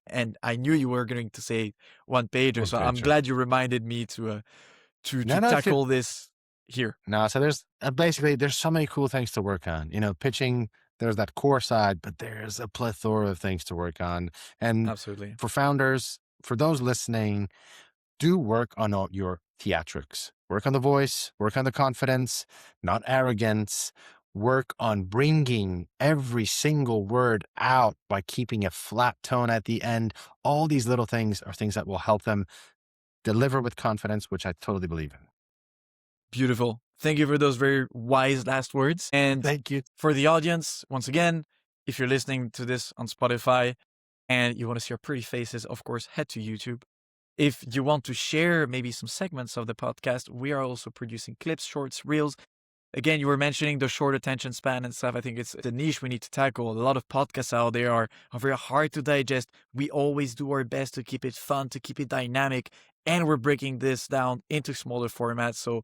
And I knew you were going to say one pager, so I'm glad you reminded me to tackle this here. No, so there's basically there's so many cool things to work on. Pitching, there's that core side, but there's a plethora of things to work on. And Absolutely. for founders, for those listening, do work on all your theatrics. Work on the voice, work on the confidence, not arrogance. Work on bringing every single word out by keeping a flat tone at the end. All these little things are things that will help them deliver with confidence, which I totally believe in. Beautiful. Thank you for those very wise last words. And thank you for the audience. Once again, if you're listening to this on Spotify and you want to see our pretty faces, of course, head to YouTube. If you want to share maybe some segments of the podcast, we are also producing clips, shorts, reels. Again, you were mentioning the short attention span and stuff. I think it's the niche we need to tackle. A lot of podcasts out there are very hard to digest. We always do our best to keep it fun, to keep it dynamic, and we're breaking this down into smaller formats. So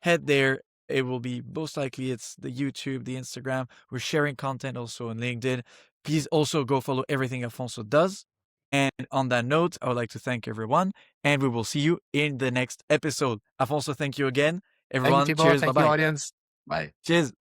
head there. It will be most likely it's the YouTube, the Instagram. We're sharing content also on LinkedIn. Please also go follow everything Afonso does. And on that note, I would like to thank everyone, and we will see you in the next episode. Afonso, thank you again. Everyone, thank you, cheers. Thank Bye-bye. you, audience. Bye. Cheers.